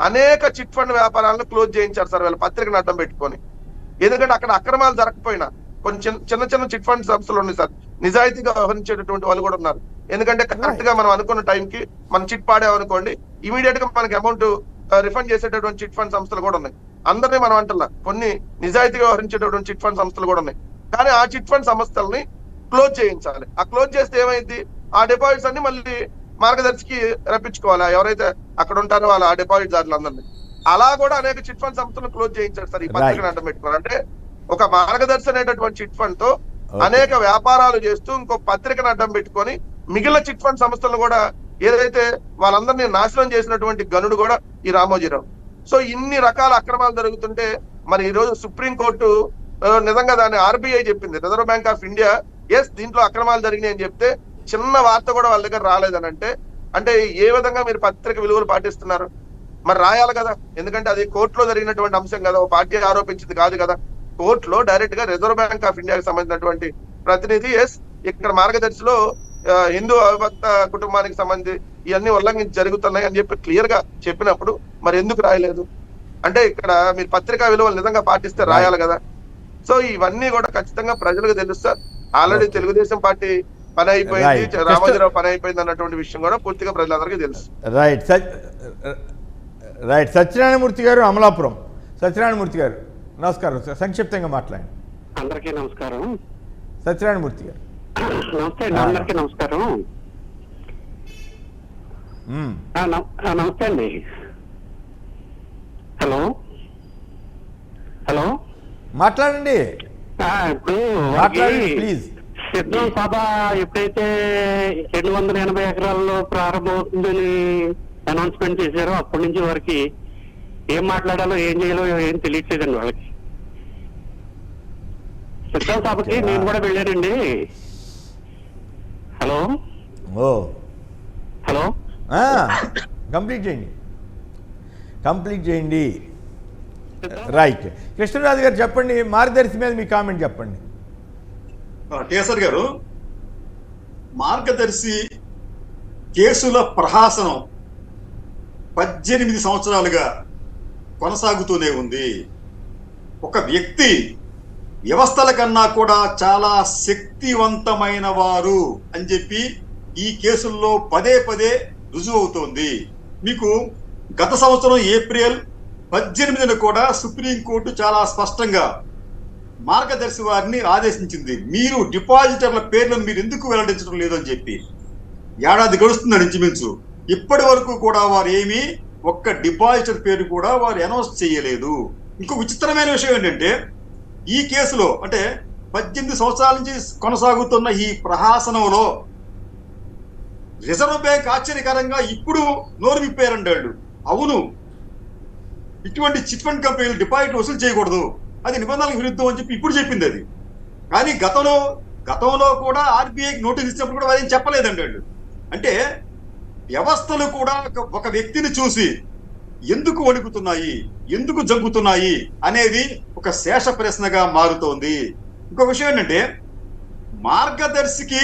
అనేక చిట్ ఫండ్ వ్యాపారాలను క్లోజ్ చేయించారు సార్ వీళ్ళ పత్రికను అడ్డం పెట్టుకొని. ఎందుకంటే అక్కడ అక్రమాలు జరగకపోయినా కొన్ని చిన్న చిట్ ఫండ్ సంస్థలు ఉన్నాయి సార్, నిజాయితీగా వ్యవహరించేటటువంటి వాళ్ళు కూడా ఉన్నారు. ఎందుకంటే కరెక్ట్ గా మనం అనుకున్న టైంకి మనం చిట్ పాడామనుకోండి, ఇమీడియట్ గా మనకి అమౌంట్ రిఫండ్ చేసేటటువంటి చిట్ ఫండ్ సంస్థలు కూడా ఉన్నాయి. అందరినీ మనం అంటలా, కొన్ని నిజాయితీగా వ్యవహరించేటటువంటి చిట్ ఫండ్ సంస్థలు కూడా ఉన్నాయి. కానీ ఆ చిట్ ఫండ్ సంస్థల్ని క్లోజ్ చేయించాలి. ఆ క్లోజ్ చేస్తే ఏమైంది, ఆ డిపాజిట్స్ అన్ని మళ్ళీ మార్గదర్శికి రప్పించుకోవాలి, ఎవరైతే అక్కడ ఉంటారో వాళ్ళ ఆ డిపాజిట్ దారులందరినీ. అలా కూడా అనేక చిట్ ఫండ్ సంస్థలను క్లోజ్ చేయించారు సార్ ఈ పత్రికను అడ్డం పెట్టుకోవాలి. అంటే ఒక మార్గదర్శి అనేటటువంటి చిట్ ఫండ్ తో అనేక వ్యాపారాలు చేస్తూ ఇంకో పత్రికను అడ్డం పెట్టుకొని మిగిలిన చిట్ ఫండ్ సంస్థలను కూడా ఏదైతే వాళ్ళందరినీ నాశనం చేసినటువంటి గనుడు కూడా ఈ రామోజీరావు. సో ఇన్ని రకాల అక్రమాలు జరుగుతుంటే మరి ఈ రోజు సుప్రీంకోర్టు నిజంగా దాన్ని RBI చెప్పింది, రిజర్వ్ బ్యాంక్ ఆఫ్ ఇండియా, దీంట్లో అక్రమాలు జరిగినాయి అని చెప్తే చిన్న వార్త కూడా వాళ్ళ దగ్గర రాలేదని అంటే ఏ విధంగా మీరు పత్రిక విలువలు పాటిస్తున్నారు? మరి రాయాలి కదా, ఎందుకంటే అది కోర్టులో జరిగినటువంటి అంశం కదా, ఓ పార్టీ ఆరోపించింది కాదు కదా. కోర్టులో డైరెక్ట్ గా రిజర్వ్ బ్యాంక్ ఆఫ్ ఇండియాకి సంబంధించినటువంటి ప్రతినిధి ఇక్కడ మార్గదర్శిలో హిందూ అవిభక్త కుటుంబానికి సంబంధించి ఇవన్నీ ఉల్లంఘించి జరుగుతున్నాయి అని చెప్పి క్లియర్ గా చెప్పినప్పుడు మరి ఎందుకు రాయలేదు? అంటే ఇక్కడ మీరు పత్రికా విలువలు నిజంగా పాటిస్తే రాయాలి కదా. సో ఇవన్నీ కూడా ఖచ్చితంగా ప్రజలకు తెలుస్తారు. ఆల్రెడీ తెలుగుదేశం పార్టీ పని అయిపోయింది, రామోజీరావు పని అయిపోయింది అన్నటువంటి విషయం కూడా పూర్తిగా ప్రజలందరికీ తెలుసు. రైట్ సత్యనారాయణమూర్తి గారు, అమలాపురం. సత్యనారాయణమూర్తి గారు నమస్కారం సార్, సంక్షిప్తంగా మాట్లాడండి. అందరికీ నమస్కారం. సత్యనారాయణమూర్తి గారు నమస్తే అండి. అందరికీ నమస్కారం. నమస్తే అండి. హలో హలో మాట్లాడండి. ఇప్పుడు ప్లీజ్. సిద్ధం సభ ఎప్పుడైతే 280 ఎకరాల్లో ప్రారంభమవుతుందని అనౌన్స్మెంట్ చేశారో అప్పటి నుంచి వారికి ఏం మాట్లాడాలో ఏం చేయాలో ఏం తెలియట్లేదండి వాళ్ళకి. సిద్ధం సభకి నేను కూడా వెళ్ళానండి. హలో హలో కంప్లీట్ చేయండి. రైట్. కృష్ణరాజు గారు చెప్పండి, మార్గదర్శి మీద మీ కామెంట్ చెప్పండి. కేసర్ గారు, మార్గదర్శి కేసుల ప్రహాసనం 18 సంవత్సరాలుగా కొనసాగుతూనే ఉంది. ఒక వ్యక్తి వ్యవస్థల కన్నా కూడా చాలా శక్తివంతమైన వారు అని చెప్పి ఈ కేసుల్లో పదే రుజువు అవుతోంది. మీకు గత సంవత్సరం ఏప్రిల్ 18న కూడా సుప్రీంకోర్టు చాలా స్పష్టంగా మార్గదర్శి వారిని ఆదేశించింది, మీరు డిపాజిటర్ల పేర్లను మీరు ఎందుకు వెల్లడించడం లేదని చెప్పి. ఏడాది గడుస్తుందని ఇంచుమించు ఇప్పటి వరకు కూడా వారు ఏమీ ఒక్క డిపాజిటర్ పేరు కూడా వారు అనౌన్స్ చేయలేదు. ఇంకో విచిత్రమైన విషయం ఏంటంటే ఈ కేసులో అంటే 18 సంవత్సరాల నుంచి కొనసాగుతున్న ఈ ప్రహాసనంలో రిజర్వ్ బ్యాంక్ ఆశ్చర్యకరంగా ఇప్పుడు నోరు విప్పారండి వాళ్ళు. అవును, ఇటువంటి చిట్ ఫండ్ కంపెనీలు డిపాజిట్ వసూలు చేయకూడదు, అది నిబంధనలకు విరుద్ధం అని చెప్పి ఇప్పుడు చెప్పింది అది. కానీ గతంలో కూడా ఆర్బీఐకి నోటీస్ ఇచ్చినప్పుడు కూడా వారు ఏం చెప్పలేదండి వాళ్ళు. అంటే వ్యవస్థలు కూడా ఒక వ్యక్తిని చూసి ఎందుకు వణుకుతున్నాయి, ఎందుకు జంకుతున్నాయి అనేది ఒక శేష ప్రశ్నగా మారుతోంది. ఇంకో విషయం ఏంటంటే మార్గదర్శికి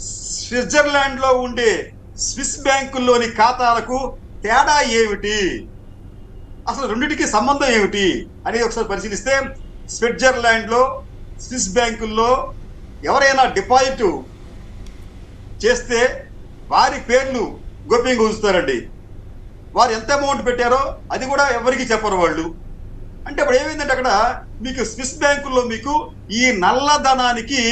స్విట్జర్లాండ్ లో ఉండే స్విస్ బ్యాంకుల్లోని ఖాతాలకు తేడా ఏమిటి, అసలు రెండింటికి సంబంధం ఏమిటి అనేది ఒకసారి పరిశీలిస్తే స్విట్జర్లాండ్ లో స్విస్ బ్యాంకుల్లో ఎవరైనా డిపాజిట్ చేస్తే వారి పేర్లు గోప్యంగా ఉంచుతారండి. వారు ఎంత అమౌంట్ పెట్టారో అది కూడా ఎవరికి చెప్పరు వాళ్ళు. అంటే ఇప్పుడు ఏమైందంటే అక్కడ మీకు స్విస్ బ్యాంకుల్లో మీకు ఈ నల్లధనానికి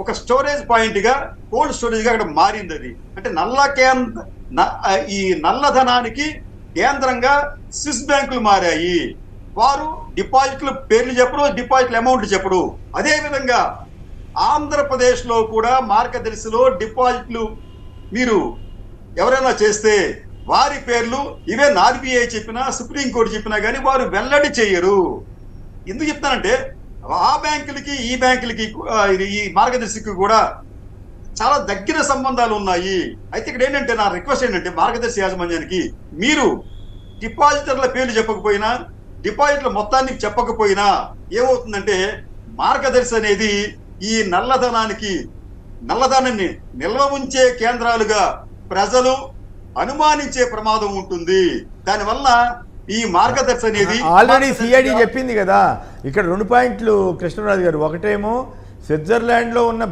ఒక స్టోరేజ్ పాయింట్ గా, కోల్డ్ స్టోరేజ్ గా అక్కడ మారింది అది. అంటే ఈ నల్లధనానికి కేంద్రంగా స్విస్ బ్యాంకులు మారాయి. వారు డిపాజిట్ల పేర్లు చెప్పరు, డిపాజిట్ల అమౌంట్ చెప్పరు. అదే విధంగా ఆంధ్రప్రదేశ్ లో కూడా మార్గదర్శిలో డిపాజిట్లు మీరు ఎవరైనా చేస్తే వారి పేర్లు ఇవే ఆర్బీఐ చెప్పినా సుప్రీంకోర్టు చెప్పినా కానీ వారు వెల్లడి చేయరు. ఎందుకు చెప్తానంటే ఆ బ్యాంకులకి ఈ బ్యాంకులకి ఈ మార్గదర్శికి కూడా చాలా దగ్గర సంబంధాలు ఉన్నాయి. అయితే ఇక్కడ ఏంటంటే నా రిక్వెస్ట్ ఏంటంటే మార్గదర్శి యాజమాన్యానికి, మీరు డిపాజిటర్ల పేర్లు చెప్పకపోయినా, డిపాజిట్ల మొత్తాన్ని చెప్పకపోయినా ఏమవుతుందంటే మార్గదర్శి అనేది ఈ నల్లధనాన్ని నిల్వ ఉంచే కేంద్రాలుగా ప్రజలు అనుమానించే ప్రమాదం ఉంటుంది. దానివల్ల ఈ మార్గదర్శి అనేది ఆల్రెడీ సిఐడి చెప్పింది కదా. ఇక్కడ 2 పాయింట్లు కృష్ణరాజు గారు. ఒకటేమో స్విట్జర్లాండ్లో ఉన్న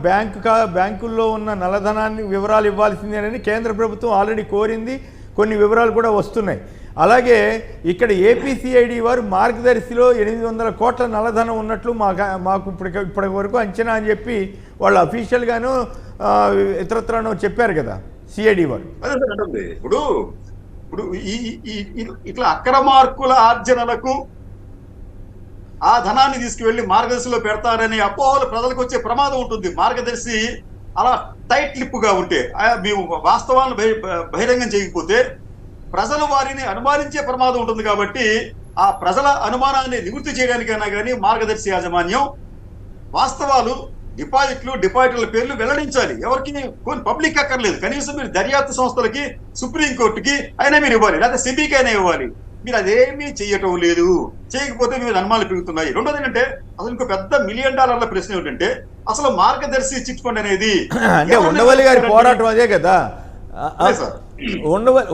బ్యాంకుల్లో ఉన్న నల్లధనాన్ని వివరాలు ఇవ్వాల్సిందేనని కేంద్ర ప్రభుత్వం ఆల్రెడీ కోరింది. కొన్ని వివరాలు కూడా వస్తున్నాయి. అలాగే ఇక్కడ ఏపీసీఐడి వారు మార్గదర్శిలో 800 కోట్ల నల్లధనం ఉన్నట్లు మాకు ఇప్పటి వరకు అంచనా అని చెప్పి వాళ్ళు అఫీషియల్గాను ఇతరత్రాను చెప్పారు కదా సిఐడి వారు. ఇప్పుడు ఇట్లా అక్రమార్కుల ఆర్జనలకు ఆ ధనాన్ని తీసుకువెళ్లి మార్గదర్శిలో పెడతారనే అపోహలు ప్రజలకు వచ్చే ప్రమాదం ఉంటుంది. మార్గదర్శి అలా టైట్ లిప్పుగా ఉంటే, మేము వాస్తవాలను బహిరంగం చేయకపోతే ప్రజలు వారిని అనుమానించే ప్రమాదం ఉంటుంది. కాబట్టి ఆ ప్రజల అనుమానాన్ని నివృత్తి చేయడానికైనా కానీ మార్గదర్శి యాజమాన్యం వాస్తవాలు డిపాజిటర్ల పేర్లు వెల్లడించాలి. ఎవరికి కొన్ని పబ్లిక్ అక్కర్లేదు, కనీసం మీరు దర్యాప్తు సంస్థలకి, సుప్రీంకోర్టుకి అయినా మీరు ఇవ్వాలి, లేకపోతే సిబికి అయినా ఇవ్వాలి. మీరు అదేమీ చెయ్యటం లేదు. చేయకపోతే మీరు అనుమానాలు పెరుగుతున్నాయి. రెండోది ఏంటంటే అసలు ఇంకో పెద్ద $1 మిలియన్ ప్రశ్న ఏమిటంటే అసలు మార్గదర్శి చిట్ ఫండ్ అనేది అంటే ఉండవల్లి గారి పోరాటం అదే కదా,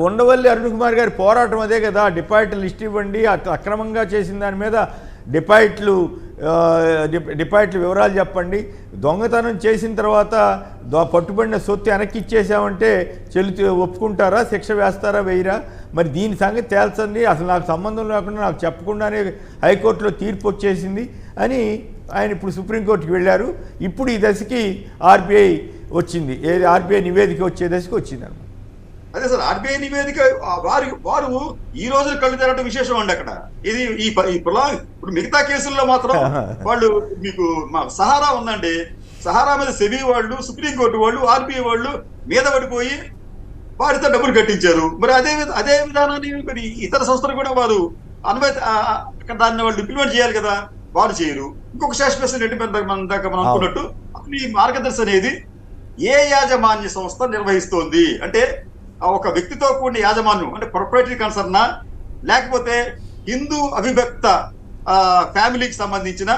ఉండవల్లి అరుణ్ కుమార్ గారి పోరాటం అదే కదా. డిపాజిట్ లిస్ట్ ఇవ్వండి, అక్రమంగా చేసిన దాని మీద డిపాజిట్లు వివరాలు చెప్పండి, దొంగతనం చేసిన తర్వాత పట్టుబడిన సొత్తు వెనక్కి ఇచ్చేసామంటే ఒప్పుకుంటారా, శిక్ష వేస్తారా, వేయరా? మరి దీని సంగతి తేల్చండి, అసలు నాకు సంబంధం లేకుండా నాకు చెప్పకుండానే హైకోర్టులో తీర్పు వచ్చేసింది అని ఆయన ఇప్పుడు సుప్రీంకోర్టుకి వెళ్ళారు. ఇప్పుడు ఈ దశకి ఆర్బీఐ వచ్చింది, ఏది ఆర్బీఐ నివేదిక వచ్చే దశకి వచ్చింది అన్నమాట. అదే సార్, ఆర్బీఐ నివేదిక వారు ఈ రోజు కళ్ళు తెరవడం విశేషం అండి. అక్కడ ఇది ఇప్పుడు మిగతా కేసుల్లో మాత్రం వాళ్ళు మీకు సహారా ఉందండి, సహారా మీద సెబీ వాళ్ళు, సుప్రీంకోర్టు వాళ్ళు, ఆర్బీఐ వాళ్ళు మీద పడిపోయి వారితో డబ్బులు కట్టించారు. మరి అదే విధానాన్ని మరి ఇతర సంస్థలు కూడా వారు దాన్ని వాళ్ళు ఇంప్లిమెంట్ చేయాలి కదా, వారు చేయరు. ఇంకొక శాశ్వత మనం అనుకున్నట్టు ఈ మార్గదర్శి అనేది ఏ యాజమాన్య సంస్థ నిర్వహిస్తోంది అంటే ఒక వ్యక్తితో కూడిన యాజమాన్యం అంటే ప్రొప్రైటరీ కన్సర్నా, లేకపోతే హిందూ అవిభక్త ఫ్యామిలీకి సంబంధించిన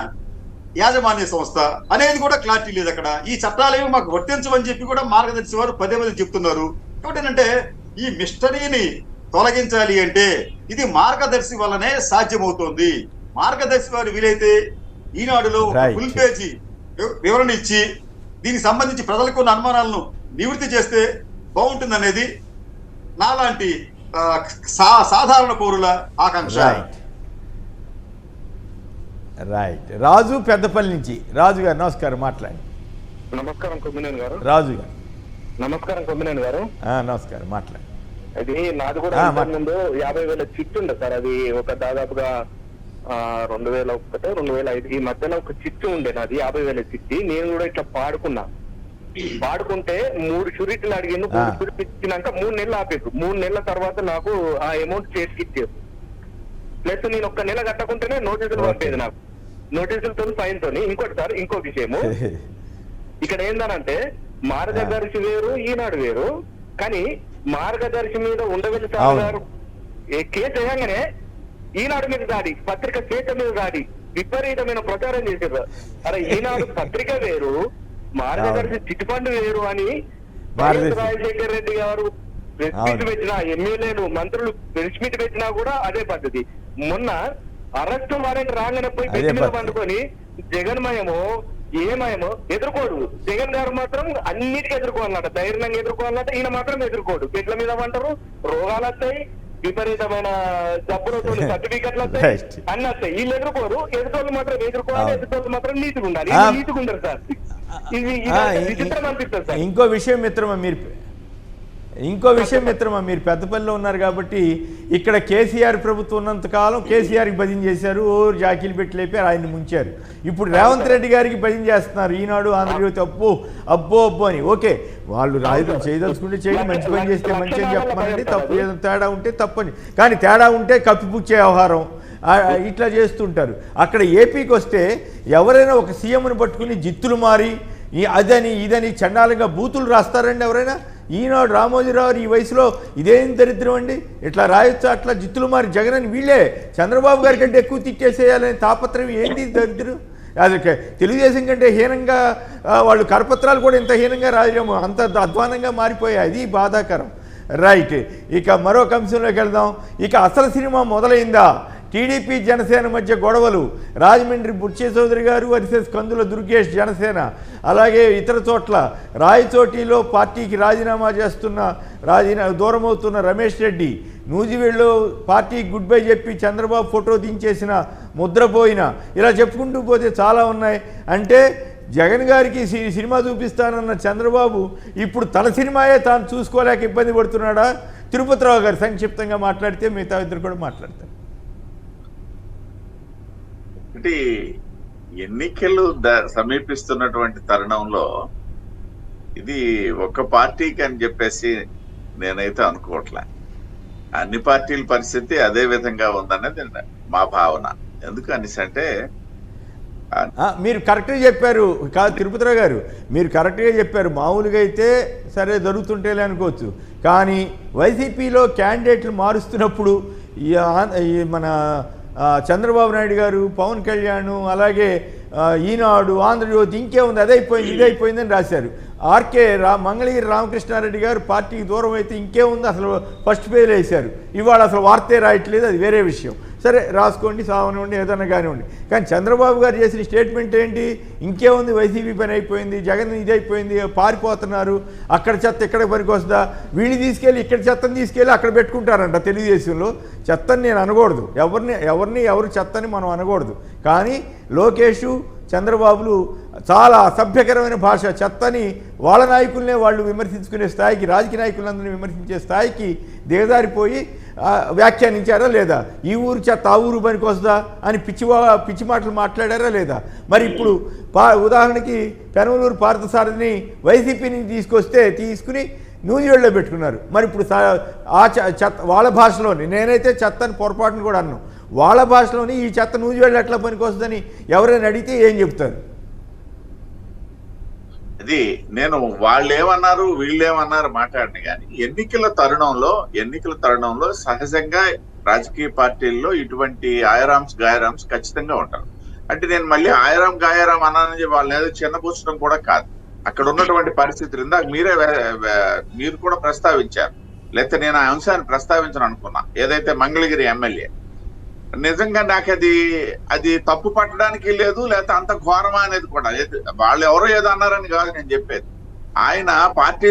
యాజమాన్య సంస్థ అనేది కూడా క్లారిటీ లేదు అక్కడ. ఈ చట్టాలు ఏమో మాకు వర్తించమని చెప్పి కూడా మార్గదర్శి వారు పదే చెప్తున్నారు. కాబట్టి ఏంటంటే ఈ మిస్టరీని తొలగించాలి అంటే ఇది మార్గదర్శి వల్లనే సాధ్యమవుతోంది. మార్గదర్శి వారు వీలైతే ఈనాడులో ఫుల్ పేజీ వివరణ ఇచ్చి దీనికి సంబంధించి ప్రజలకు ఉన్న అనుమానాలను నివృత్తి చేస్తే బాగుంటుంది అనేది నాలాంటి సాధారణ పౌరుల ఆకాంక్ష. రైట్. రాజు పెద్దపల్లి నుంచి. రాజు గారు నమస్కారం, మాట్లాడండి. నమస్కారం కొమ్మినేని గారు. రాజు గారు నమస్కారం కొమ్మినేని గారు. నమస్కారం, మాట్లాడండి. అది నాది కూడా ముందు 50,000 చిట్టు ఉంది సార్. అది ఒక దాదాపుగా 2001, 2005 ఈ మధ్యలో ఒక చిట్టు ఉండే నాది 50,000 చిట్టి. నేను కూడా ఇట్లా పాడుకుంటే 3 షూరిటీలు అడిగిండు. 3 షూరిటీ ఇచ్చినాక 3 నెలలు ఆపేరు. 3 నెలల తర్వాత నాకు ఆ అమౌంట్ చేతికి ఇచ్చారు. ప్లస్ నేను 1 నెల కట్టకుంటేనే నోటీసులు పంపేది నాకు, నోటీసులతో ఫైన్ తోని. ఇంకోటి సార్, ఇంకో విషయము ఇక్కడ ఏందనంటే మార్గదర్శి వేరు, ఈనాడు వేరు. కానీ మార్గదర్శి మీద ఉండవల్లి సార్ గారు కేసు వేయగానే ఈనాడు మీద దాడి, పత్రిక చేత మీద దాడి, విపరీతమైన ప్రచారం చేశారు. అరే ఈనాడు పత్రిక వేరు, మార్గదర్శి చిట్ ఫండ్ వేరు అని రాజశేఖర్ రెడ్డి గారు ప్రెస్ మీట్ పెట్టినా, ఎమ్మెల్యేలు మంత్రులు ప్రెస్ మీట్ పెట్టినా కూడా అదే పద్ధతి. మొన్న అరెస్ట్ వారెంట్ రాగానే పోయి బెడ్ మీద పండుకొని జగన్మయమో ఏమయమో ఎదుర్కోడు. జగన్ గారు మాత్రం అన్నిటికీ ఎదుర్కోవాలన్నట, ధైర్యంగా ఎదుర్కోవాలన్నట. ఈయన మాత్రం ఎదుర్కోడు. బెడ్ల మీద పంటారు, రోగాలు వస్తాయి, విపరీతమైన జబ్బులతో సర్టిఫికెట్లు వస్తాయి, అన్ని వస్తాయి. వీళ్ళు ఎదుర్కోరు. ఎదుటోళ్ళు మాత్రం ఎదుర్కోవాలి, ఎదుటోళ్ళు మాత్రం నీతిగా ఉండాలి. నీతిగా ఉండరు సార్. ఇది విచిత్రం అనిపిస్తుంది సార్. ఇంకో విషయం మిత్రమా, మీరు పెద్దపల్లిలో ఉన్నారు కాబట్టి ఇక్కడ కేసీఆర్ ప్రభుత్వం ఉన్నంతకాలం కేసీఆర్కి భజన చేశారు, జాకీలు పెట్టి లేపారు, ఆయన్ని ముంచారు. ఇప్పుడు రేవంత్ రెడ్డి గారికి భజన చేస్తున్నారు. ఈనాడు, ఆంధ్రజ్యోతి అబ్బో అని. ఓకే, వాళ్ళు రాజకీయం చేయదలుచుకుంటే చేయండి, మంచి పని చేస్తే మంచి అని చెప్పమనండి, తప్పు ఏదైనా తేడా ఉంటే తప్పని. కానీ తేడా ఉంటే కప్పిపుచ్చే వ్యవహారం ఇట్లా చేస్తుంటారు. అక్కడ ఏపీకి వస్తే ఎవరైనా ఒక సీఎంను పట్టుకుని జిత్తులు మారి అదని ఇదని చండాలంగా బూతులు రాస్తారండి ఎవరైనా? ఈనాడు రామోజీరావు ఈ వయసులో ఇదేం దరిద్రం అండి, ఇట్లా రాయొచ్చు, అట్లా జిత్తులు మారి జగన్ అని వీళ్ళే చంద్రబాబు గారి కంటే ఎక్కువ తిట్టేసేయాలని తాపత్రయం ఏంటి దరిద్రం? అది తెలుగుదేశం కంటే హీనంగా వాళ్ళు కరపత్రాలు కూడా ఇంత హీనంగా రాయలేము, అంత అధ్వానంగా మారిపోయాయి. అది బాధాకరం. రైట్. ఇక మరొక అంశంలోకి వెళ్దాం. ఇక అసలు సినిమా మొదలైందా? టీడీపీ జనసేన మధ్య గొడవలు. రాజమండ్రి బుచ్చే చౌదరి గారు వర్సెస్ కందుల దుర్గేష్ జనసేన. అలాగే ఇతర చోట్ల రాయచోటిలో పార్టీకి రాజీనామా చేస్తున్న దూరమవుతున్న రమేష్ రెడ్డి, నూజివీడులో పార్టీకి గుడ్ బై చెప్పి చంద్రబాబు ఫోటో దించేసిన ముద్రపోయిన, ఇలా చెప్పుకుంటూ పోతే చాలా ఉన్నాయి. అంటే జగన్ గారికి సినిమా చూపిస్తానన్న చంద్రబాబు ఇప్పుడు తన సినిమాయే తాను చూసుకోలేక ఇబ్బంది పడుతున్నాడా? తిరుపతిరావు గారు సంక్షిప్తంగా మాట్లాడితే మిగతా ఇద్దరు కూడా మాట్లాడతారు. అంటే ఎన్నికలు సమీపిస్తున్నటువంటి తరుణంలో ఇది ఒక పార్టీకి అని చెప్పేసి నేనైతే అనుకోవట్లే. అన్ని పార్టీల పరిస్థితి అదే విధంగా ఉందనేది మా భావన. ఎందుకు అనేసి అంటే మీరు కరెక్ట్గా చెప్పారు కాదు తిరుపతిరావు గారు, మీరు కరెక్ట్గా చెప్పారు. మామూలుగా అయితే సరే జరుగుతుంటేలే అనుకోవచ్చు, కానీ వైసీపీలో క్యాండిడేట్లు మారుస్తున్నప్పుడు ఈ మన చంద్రబాబు నాయుడు గారు, పవన్ కళ్యాణ్, అలాగే ఈనాడు, ఆంధ్రజ్యోతి ఇంకేముంది అదైపోయింది ఇదైపోయిందని రాశారు. మంగళగిరి రామకృష్ణారెడ్డి గారు పార్టీకి దూరం అయితే ఇంకేముంది అసలు ఫస్ట్ పేజ్ వేశారు. ఇవాళ అసలు వార్తే రాయట్లేదు, అది వేరే విషయం. సరే రాసుకోండి, సావనివ్వండి, ఏదన్నా కానివ్వండి. కానీ చంద్రబాబు గారు చేసిన స్టేట్మెంట్ ఏంటి? ఇంకేముంది, వైసీపీ పని అయిపోయింది, జగన్ ఇదైపోయింది, పారిపోతున్నారు, అక్కడ చెత్త ఇక్కడ పనికి వస్తుందా, వీళ్ళు తీసుకెళ్ళి ఇక్కడ చెత్తని తీసుకెళ్ళి అక్కడ పెట్టుకుంటారంట. తెలుగుదేశంలో చెత్తని నేను అనకూడదు, ఎవరు చెత్తని మనం అనకూడదు. కానీ లోకేష్, చంద్రబాబులు చాలా అసభ్యకరమైన భాష, చెత్తని వాళ్ళ నాయకులనే వాళ్ళు విమర్శించుకునే స్థాయికి, రాజకీయ నాయకులందరినీ విమర్శించే స్థాయికి దిగజారిపోయి వ్యాఖ్యానించారా లేదా? ఈ ఊరు చెత్త ఆ ఊరు పనికి వస్తుందా అని పిచ్చి మాటలు మాట్లాడారా లేదా? మరి ఇప్పుడు ఉదాహరణకి పెనమలూరు పార్థసారథిని వైసీపీని తీసుకుని న్యూజిలాండ్లో పెట్టుకున్నారు. మరి ఇప్పుడు చెత్త వాళ్ళ భాషలోని, నేనైతే చెత్తని పొరపాటును కూడా అన్నాను, వాళ్ళ భాషలోని ఈ చెత్త న్యూజిలాండ్ ఎట్లా పనికి వస్తుందని ఎవరైనా అడిగితే ఏం చెప్తారు? అది నేను వాళ్ళేమన్నారు వీళ్ళేమన్నారు మాట్లాడిన కానీ ఎన్నికల తరుణంలో సహజంగా రాజకీయ పార్టీల్లో ఇటువంటి ఆయరామ్స్ గాయరామ్స్ ఖచ్చితంగా ఉంటారు. అంటే నేను మళ్ళీ ఆయరామ్ గాయరామ్ అన్నానని వాళ్ళని ఏదో చిన్నపుచ్చడం కూడా కాదు. అక్కడ ఉన్నటువంటి పరిస్థితులు ఇందాక మీరు కూడా ప్రస్తావించారు, లేకపోతే నేను ఆ అంశాన్ని ప్రస్తావించను అనుకున్నా. ఏదైతే మంగళగిరి ఎమ్మెల్యే నిజంగా నాకు అది తప్పు పట్టడానికి లేదు, లేకపోతే అంత ఘోరమా అనేది కూడా వాళ్ళు ఎవరో ఏదో అన్నారని కాదు నేను చెప్పేది. ఆయన పార్టీ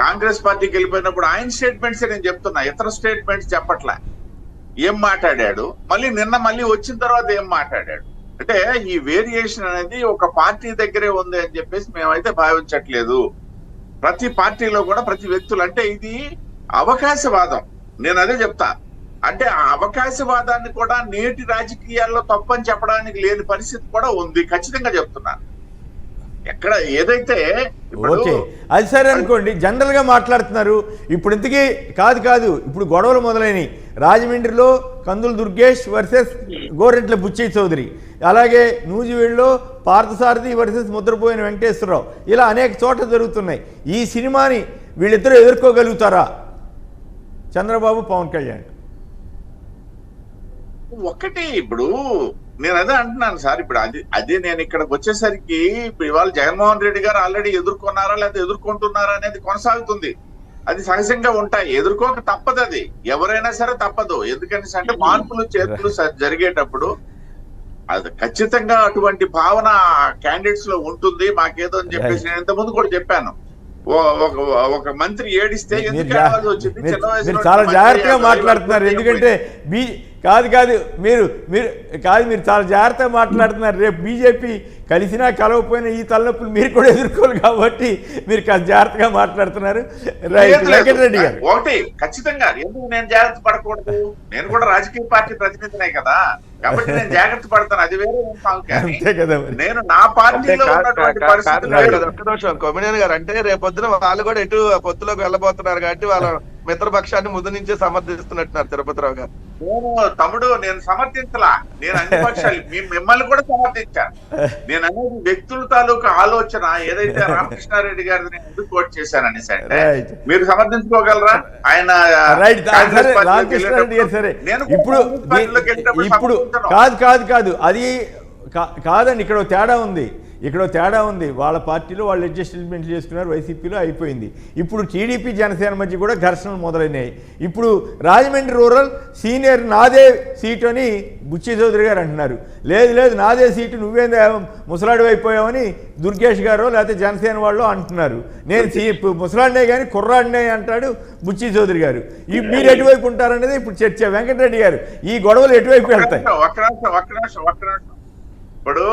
కాంగ్రెస్ పార్టీకి వెళ్ళిపోయినప్పుడు ఆయన స్టేట్మెంట్స్ నేను చెప్తున్నా, ఇతర స్టేట్మెంట్స్ చెప్పట్లే. ఏం మాట్లాడాడు, మళ్ళీ వచ్చిన తర్వాత ఏం మాట్లాడాడు అంటే ఈ వేరియేషన్ అనేది ఒక పార్టీ దగ్గరే ఉంది అని చెప్పేసి మేమైతే భావించట్లేదు. ప్రతి పార్టీలో కూడా ప్రతి వ్యక్తులు, అంటే ఇది అవకాశవాదం. నేను అదే చెప్తా, అంటే ఆ అవకాశవాదాన్ని కూడా నేటి రాజకీయాల్లో తప్పని చెప్పడానికి లేని పరిస్థితి కూడా ఉంది. ఖచ్చితంగా చెప్తున్నాను. ఎక్కడ ఏదైతే ఓకే అది సరే అనుకోండి, జనరల్ గా మాట్లాడుతున్నారు. ఇప్పుడు ఇంతకీ కాదు ఇప్పుడు గొడవలు మొదలైనవి. రాజమండ్రిలో కందుల దుర్గేష్ వర్సెస్ గోరెంట్ల బుచ్చయ్య చౌదరి, అలాగే నూజివీడులో పార్థసారథి వర్సెస్ ముద్రపోయిన వెంకటేశ్వరరావు, ఇలా అనేక చోట్ల జరుగుతున్నాయి. ఈ సినిమాని వీళ్ళిద్దరూ ఎదుర్కోగలుగుతారా చంద్రబాబు, పవన్ కళ్యాణ్? ఒకటి ఇప్పుడు నేను అదే అంటున్నాను సార్. ఇప్పుడు అదే నేను ఇక్కడికి వచ్చేసరికి ఇప్పుడు ఇవాళ జగన్మోహన్ రెడ్డి గారు ఆల్రెడీ ఎదుర్కొన్నారా లేకపోతే ఎదుర్కొంటున్నారా అనేది కొనసాగుతుంది. అది సహజంగా ఉంటాయి, ఎదుర్కోక తప్పదు, అది ఎవరైనా సరే తప్పదు. ఎందుకని అంటే మార్పులు చేర్పులు జరిగేటప్పుడు అది ఖచ్చితంగా అటువంటి భావన క్యాండిడేట్స్ లో ఉంటుంది. మాకేదో అని చెప్పేసి నేను ఇంతకుముందు కూడా చెప్పాను, ఒక మంత్రి ఏడిస్తే మీరు చాలా జాగ్రత్తగా మాట్లాడుతున్నారు. ఎందుకంటే మీరు చాలా జాగ్రత్తగా మాట్లాడుతున్నారు. రేపు బీజేపీ కలిసినా కలవకపోయినా ఈ తలనొప్పులు మీరు కూడా ఎదుర్కోవాలి కాబట్టి మీరు కాస్త జాగ్రత్తగా మాట్లాడుతున్నారు. వెంకటరెడ్డి గారు ఒకటి ఖచ్చితంగా ఎందుకు నేను జాగ్రత్త పడకూడదు, నేను కూడా రాజకీయ పార్టీ ప్రతినిధినే కదా, కాబట్టి నేను జాగ్రత్త పడతాను. అది వేరే అంతే కదా. నేను నా పార్టీలో ఉన్నటువంటి పరిస్థితి కొమ్మినేని గారు అంటే రేపొద్దున వాళ్ళు కూడా ఎటు పొత్తులోకి వెళ్ళబోతున్నారు కాబట్టి వాళ్ళ మిత్రపక్షాన్ని ముందు నుంచే సమర్థిస్తున్నట్టున్నారు తిరుపతిరావు గారు. నేను సమర్థించలా, నేను అన్ని పక్షాలు మిమ్మల్ని కూడా సమర్థించాను. నేను అనేది వ్యక్తుల తాలూకు ఆలోచన ఏదైతే రామకృష్ణారెడ్డి గారిని ఎందుకు కోట్ చేశాననేసి అంటే మీరు సమర్థించుకోగలరా? ఆయన ఇప్పుడు కాదు అది కాదండి, ఇక్కడ తేడా ఉంది. వాళ్ళ పార్టీలో వాళ్ళు అడ్జస్ట్మెంట్ చేసుకున్నారు, వైసీపీలో అయిపోయింది. ఇప్పుడు టీడీపీ జనసేన మధ్య కూడా ఘర్షణలు మొదలైనాయి. ఇప్పుడు రాజమండ్రి రూరల్ సీనియర్ నాదే సీటు అని బుచ్చయ్య చౌదరి గారు అంటున్నారు. లేదు నాదే సీటు, నువ్వేందా ముసలాడు అయిపోయావని దుర్గేష్ గారు లేకపోతే జనసేన వాళ్ళు అంటున్నారు. నేను ముసలాడినే కానీ కుర్రాడినే అంటాడు బుచ్చయ్య చౌదరి గారు. మీరు ఎటువైపు ఉంటారనేది ఇప్పుడు చర్చ. వెంకటరెడ్డి గారు, ఈ గొడవలు ఎటువైపు వెళ్తాయి? ఇప్పుడు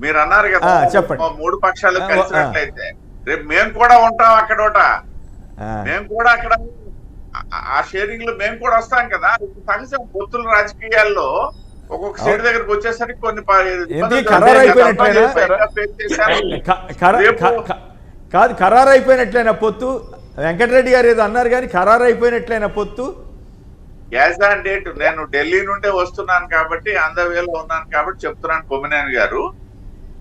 మీరు అన్నారు కదా చెప్పండి, మూడు పక్షాలు కలిసినట్లయితే రేపు మేము కూడా ఉంటాం అక్కడ, మేము కూడా అక్కడ ఆ షేరింగ్ లో మేము కూడా వస్తాం కదా. సహజం పొత్తుల రాజకీయాల్లో ఒక్కొక్క సీట్ దగ్గరకు వచ్చేసరికి కొన్ని ఖరారైపోయినట్లయినా పొత్తు. వెంకటరెడ్డి గారు ఏదో అన్నారు కానీ ఖరారైపోయినట్లయినా పొత్తు. యాజ్ ఆన్ డేట్ నేను ఢిల్లీ నుండే వస్తున్నాను కాబట్టి ఆంధ్రవేలో ఉన్నాను కాబట్టి చెప్తున్నాను కొమ్మినేని గారు,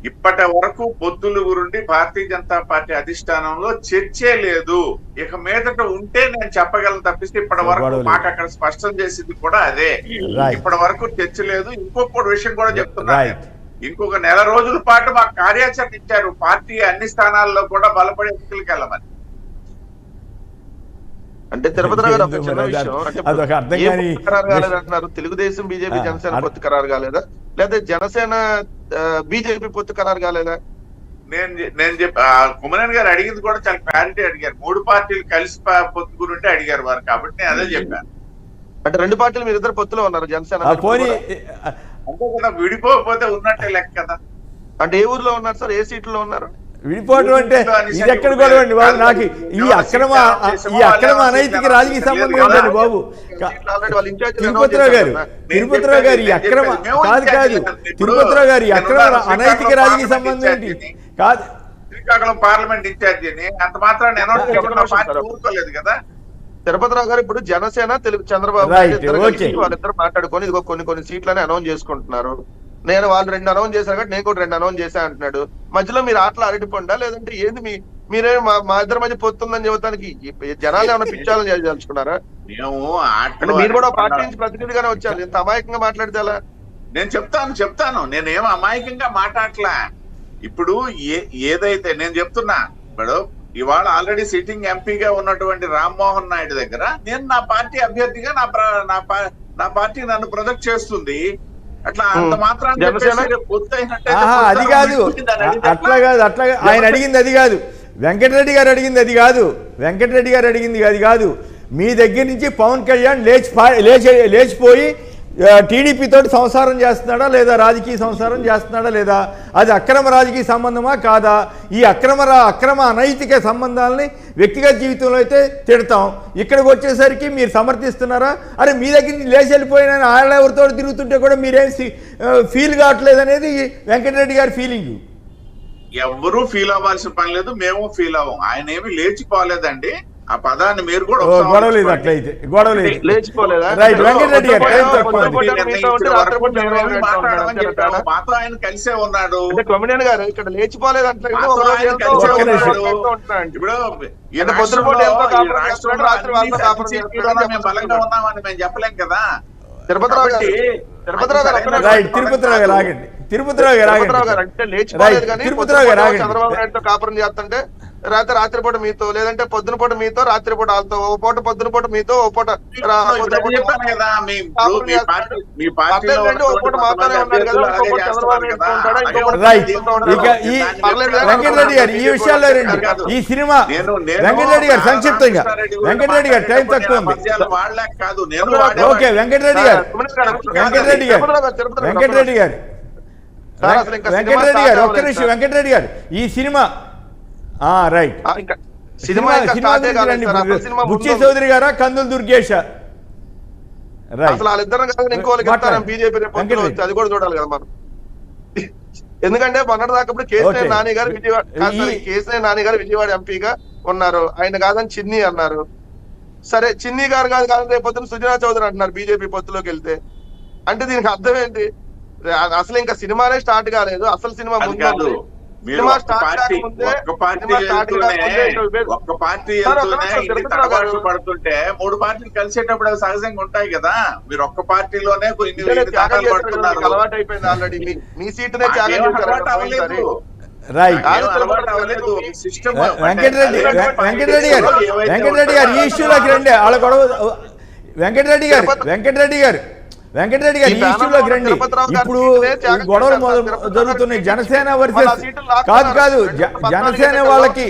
ఇప్పటి వరకు పొత్తుల గురించి భారతీయ జనతా పార్టీ అధిష్టానంలో చర్చే లేదు. ఇక మీదట ఉంటే నేను చెప్పగలను తప్పిస్తే ఇప్పటి వరకు మాకు అక్కడ స్పష్టం చేసింది కూడా అదే. ఇప్పటి వరకు చర్చ లేదు. ఇంకొక విషయం కూడా చెప్తున్నాను, ఇంకొక నెల రోజుల పాటు మాకు కార్యాచరణ ఇచ్చారు, పార్టీ అన్ని స్థానాల్లో కూడా బలపడి ఎన్నికలకు వెళ్ళమని. అంటే తిరుపతి గారు ఒక చిన్న విషయం, అంటే ఖరారు కాలేదంటున్నారు. తెలుగుదేశం బీజేపీ జనసేన పొత్తు ఖరారు కాలేదా, లేదా జనసేన బీజేపీ పొత్తు ఖరారు కాలేదా? నేను కొమ్మినేని గారు అడిగింది కూడా చాలా క్లారిటీ అడిగారు. 3 పార్టీలు కలిసి పొత్తు గురించి అడిగారు వారు, కాబట్టి నేను అదే చెప్పాను. అంటే 2 పార్టీలు మీరు ఇద్దరు పొత్తులో ఉన్నారు, జనసేన అంతే కదా, విడిపోకపోతే ఉన్నట్టే లెక్క కదా. అంటే ఏ ఊర్లో ఉన్నారు సార్, ఏ సీట్లో ఉన్నారు? విడిపోవటం అంటే ఇది ఎక్కడ గొడవండి బాబు? నాకు ఈ అక్రమ అనైతిక రాజకీయ సంబంధం ఏంటండి బాబు? తిరుపతిరావు గారు ఈ అక్రమ కాదు తిరుపతిరావు గారు ఈ అక్రమ అనైతిక రాజకీయ సంబంధం ఏంటి? కాదు, శ్రీకాకుళం పార్లమెంట్ ఇన్ఛార్జిని అంత మాత్రాన్ని ఊరుకోలేదు కదా. తిరుపతిరావు గారు ఇప్పుడు జనసేన చంద్రబాబు వాళ్ళిద్దరు మాట్లాడుకొని ఇదిగో కొన్ని సీట్లని అనౌన్స్ చేసుకుంటున్నారు. నేను వాళ్ళు 2 అనౌన్స్ చేశాను కాబట్టి నేను కూడా 2 అనౌన్స్ చేశా అంటున్నాడు. మధ్యలో మీరు ఆటలు అరటిపోండా, లేదంటే ఏంది మీరే మా ఇద్దరి మధ్య పొత్తుందని చెబుతానికి జనాలు ఏమైనా పిచ్చాలని చేయదలుచుకున్నారా? మీరు కూడా పార్టీ నుంచి ప్రతినిధిగానే వచ్చారు, ఎంత అమాయకంగా మాట్లాడితే ఎలా? నేను చెప్తాను నేనేం అమాయకంగా మాట్లాడట్లా. ఇప్పుడు ఏదైతే నేను చెప్తున్నా, ఇప్పుడు ఇవాళ ఆల్రెడీ సిట్టింగ్ ఎంపీగా ఉన్నటువంటి రామ్మోహన్ నాయుడు దగ్గర నేను నా పార్టీ అభ్యర్థిగా నా పార్టీ నన్ను ప్రొజెక్ట్ చేస్తుంది. అట్లా అంత మాత్రాన్ని అది కాదు, అట్లా ఆయన అడిగింది అది కాదు, వెంకటరెడ్డి గారు అడిగింది అది కాదు, వెంకటరెడ్డి గారు అడిగింది అది కాదు. మీ దగ్గర నుంచి పవన్ కళ్యాణ్ లేచిపోయి టీడీపీ తోటి సంసారం చేస్తున్నాడా లేదా, రాజకీయ సంసారం చేస్తున్నాడా లేదా, అది అక్రమ రాజకీయ సంబంధమా కాదా? ఈ అక్రమ అనైతిక సంబంధాలని వ్యక్తిగత జీవితంలో అయితే తిడతాం, ఇక్కడికి వచ్చేసరికి మీరు సమర్థిస్తున్నారా? అరే మీ దగ్గర నుంచి లేచి వెళ్ళిపోయిన ఆయన ఎవరితో తిరుగుతుంటే కూడా మీరేం ఫీల్ కావట్లేదు అనేది వెంకటరెడ్డి గారి ఫీలింగ్. ఎవరూ ఫీల్ అవ్వాల్సిన పని లేదు, మేము ఫీల్ అవ్వం. ఆయన ఏమి లేచిపోలేదండి, ఆ పదాన్ని మీరు కూడా గొడవలేదు, అట్లయితే గొడవలేదు. రైట్, వెంకటరెడ్డి గారు మాతో ఆయన కలిసే ఉన్నాడు. కొమ్మినేని గారు ఇక్కడ లేచిపోలేదు అంటే బలంగా ఉన్నామని మేము చెప్పలేం కదా. తిరుపతిరావు గారు ఆగండి, తిరుపతిరావు గారు అంటే లేచిపోలేదు కానీ చంద్రబాబు నాయుడుతో కాపురం చేస్తుంటే రాత్రిపూట మీతో, లేదంటే పొద్దున పూట మీతో, రాత్రిపూట వాళ్ళతో, ఓ పూట పొద్దున పూట మీతో, ఓ పూట వెంకటరెడ్డి గారు ఈ విషయాల్లో రండి. ఈ సినిమా వెంకటరెడ్డి గారు సంక్షిప్తంగా, వెంకటరెడ్డి గారు టైం తక్కువ ఉంది. ఓకే, వెంకటరెడ్డి గారు ఒక్క నిమిషం. వెంకటరెడ్డి గారు ఈ సినిమా రైట్, బుచ్చి చౌదరి గారా, కందులు దుర్గేష్? అసలు వాళ్ళిద్దరం కదా ఇంకోళ్ళకి బీజేపీ అది కూడా చూడాలి కదా మనం. ఎందుకంటే మొన్నటిదాకప్పుడు కేసీఆర్ నాని గారు విజయవాడ ఎంపీగా ఉన్నారు, ఆయన కాదని చిన్ని అన్నారు. సరే, చిన్ని గారు కాదు రేపు పొద్దున సుజనా చౌదరి అంటున్నారు బీజేపీ పొత్తులోకి వెళ్తే. అంటే దీనికి అర్థం ఏంటి? అసలు ఇంకా సినిమానే స్టార్ట్ కాలేదు, అసలు సినిమా ముందు పడుతుంటే 3 పార్టీలు కలిసేటప్పుడు అవి సహజంగా ఉంటాయి కదా. మీరు ఒక్క పార్టీలోనే అలవాటు అయిపోయింది ఆల్రెడీ. మీ సీటునే అవ్వలేదు. వెంకటరెడ్డి గారు ఈ ఇష్యూలోకి రండి. వాళ్ళ గొడవ వెంకటరెడ్డి గారు ఈ ఇష్యూలోకి రండి. ఇప్పుడు గొడవలు జరుగుతున్నాయి, జనసేన వర్సెస్ కాదు జనసేన వాళ్ళకి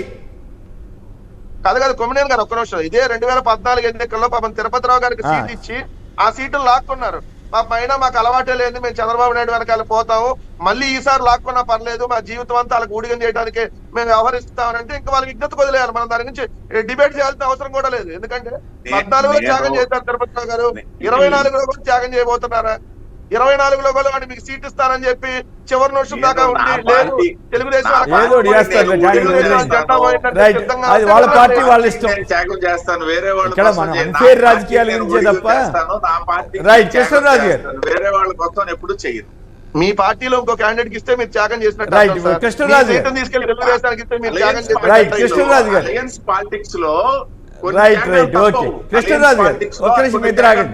కాదు. కొమ్మినేని గారు ఒక్క నిమిషం, ఇదే 2014 ఎన్నికల్లో పాపం తిరుపతిరావు గారికి సీట్ ఇచ్చి ఆ సీట్లు లాక్కున్నారు. మా పైన మాకు అలవాటే లేదు, మేము చంద్రబాబు నాయుడు వెనకాల పోతాము, మళ్ళీ ఈసారి లాక్కున్నా పర్లేదు, మా జీవితం అంతా వాళ్ళకి ఊడిగం చేయడానికి మేము వ్యవహరిస్తామనంటే ఇంకా వాళ్ళకి విజ్ఞత వదిలేయాలి. మనం దాని గురించి డిబేట్ చేయాల్సిన అవసరం కూడా లేదు. ఎందుకంటే 14లో త్యాగం చేశారు తిరుపతిరావు గారు, 24లో కూడా త్యాగం చేయబోతున్నారా? 24లో కూడా వాడు మీకు సీట్ ఇస్తానని చెప్పి చివరి నిమిషం దాకా ఉండి లేదు తెలుగుదేశం వాళ్ళ పార్టీ వాళ్ళ ఇష్టం. త్యాగం చేస్తాను వేరే వాళ్ళ ఇక్కడ మనం అన్ఫేర్ రాజకీయాల గురించే తప్ప రైట్ కృష్ణరాజు గారు వేరే వాళ్ళ కోసం ఎప్పుడు చేయరు. మీ పార్టీలో ఇంకో క్యాండిడేట్ కి ఇస్తే మీరు త్యాగం చేసినట్టు రైట్ కృష్ణరాజు గారు తీసుకెళ్లి తెలుగుదేశానికి ఇస్తే మీరు త్యాగం రైట్ కృష్ణరాజు గారు అలయన్స్ పాలిటిక్స్ లో రైట్ ఓకే కృష్ణరాజు గారు ఒక్క నిమిషం ఇద్దరు ఆగండి.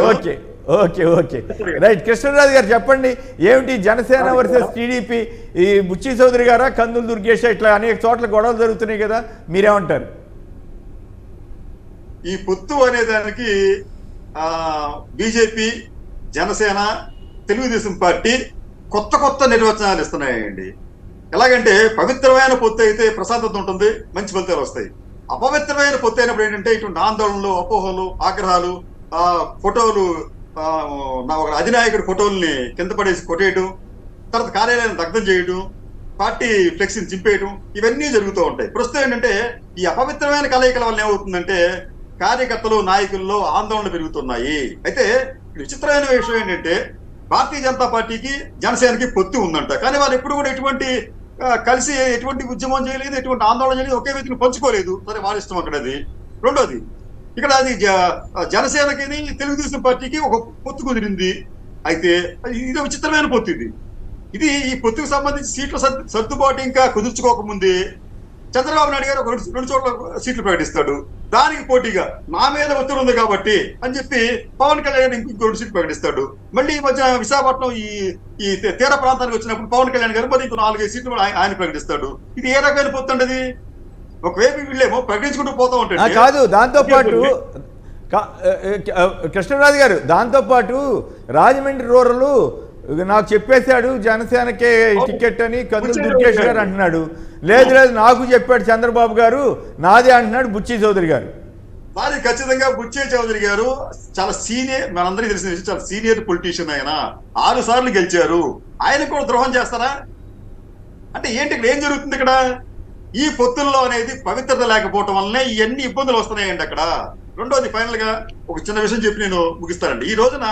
Okay okay okay right Krishnaraju గారు చెప్పండి, ఏమిటి జనసేన వర్సెస్ టీడీపీ, ఈ బుచ్చి చౌదరి గారా కందులు దుర్గేష్ ఇట్లా అనేక చోట్ల గొడవలు జరుగుతున్నాయి కదా, మీరేమంటారు? ఈ పొత్తు అనే దానికి బీజేపీ, జనసేన, తెలుగుదేశం పార్టీ కొత్త నిర్వచనాలు ఇస్తున్నాయండి. ఎలాగంటే పవిత్రమైన పొత్తు అయితే ప్రశాంతత ఉంటుంది, మంచి ఫలితాలు వస్తాయి. అపవిత్రమైన పొత్తు అయినప్పుడు ఏంటంటే ఇటువంటి ఆందోళనలు, అపోహలు, ఆగ్రహాలు, ఫోటోలు, ఒక అధినాయకుడి ఫోటోల్ని కింద పడేసి కొట్టేయడం, తర్వాత కార్యాలయాన్ని దగ్ధం చేయడం, పార్టీ ఫ్లెక్సీని చింపేయడం, ఇవన్నీ జరుగుతూ ఉంటాయి. ప్రస్తుతం ఏంటంటే ఈ అపవిత్రమైన కలయికల వల్ల ఏమవుతుందంటే కార్యకర్తలు, నాయకుల్లో ఆందోళన పెరుగుతున్నాయి. అయితే విచిత్రమైన విషయం ఏంటంటే భారతీయ జనతా పార్టీకి, జనసేనకి పొత్తు ఉందంట, కానీ వాళ్ళు ఎప్పుడు కూడా ఎటువంటి కలిసి ఎటువంటి ఉద్యమం చేయలేదు, ఎటువంటి ఆందోళన చేయలేదు, ఒకే వ్యక్తిని పంచుకోలేదు. సరే, వాళ్ళ ఇష్టం అక్కడ. అది రెండోది, ఇక్కడ అది జనసేనకి, తెలుగుదేశం పార్టీకి ఒక పొత్తు కుదిరింది. అయితే ఇది విచిత్రమైన పొత్తు. ఇది ఈ పొత్తుకు సంబంధించి సీట్ల సర్దుబాటు ఇంకా కుదుర్చుకోకముందే చంద్రబాబు నాయుడు గారు ఒక 2 చోట్ల సీట్లు ప్రకటిస్తాడు. దానికి పోటీగా నా మీద ఒత్తిడి ఉంది కాబట్టి అని చెప్పి పవన్ కళ్యాణ్ ఇంకో 2 సీట్లు ప్రకటిస్తాడు. మళ్ళీ ఈ మధ్య విశాఖపట్నం ఈ తీర ప్రాంతానికి వచ్చినప్పుడు పవన్ కళ్యాణ్ గారు మరి ఇంకో 4-5 సీట్లు ఆయన ప్రకటిస్తాడు. ఇది ఏ రకమైన పొత్తు అండి? ఒకవైపు వీళ్ళేమో ప్రకటించుకుంటూ పోతా ఉంటాడు. కాదు, దాంతోపాటు కృష్ణరాజు గారు, దాంతోపాటు రాజమండ్రి రూరల్ నాకు చెప్పేశాడు జనసేనకే టికెట్ అని కందులు దుర్గేష్ గారు అంటున్నాడు. లేదు నాకు చెప్పాడు చంద్రబాబు గారు, నాదే అంటున్నాడు బుచ్చి చౌదరి గారు. మరి ఖచ్చితంగా బుచ్చి చౌదరి గారు చాలా సీనియర్, మనందరికీ తెలిసిన విషయం, చాలా సీనియర్ పొలిటీషియన్. ఆయన 6 సార్లు గెలిచారు. ఆయన కూడా ద్రోహం చేస్తారా? అంటే ఏంటి ఇక్కడ ఏం జరుగుతుంది? ఇక్కడ ఈ పొత్తుల్లో అనేది పవిత్రత లేకపోవటం వల్లనే ఇవన్నీ ఇబ్బందులు వస్తున్నాయండి అక్కడ. రెండోది, ఫైనల్ గా ఒక చిన్న విషయం చెప్పి నేను ముగిస్తానండి. ఈ రోజున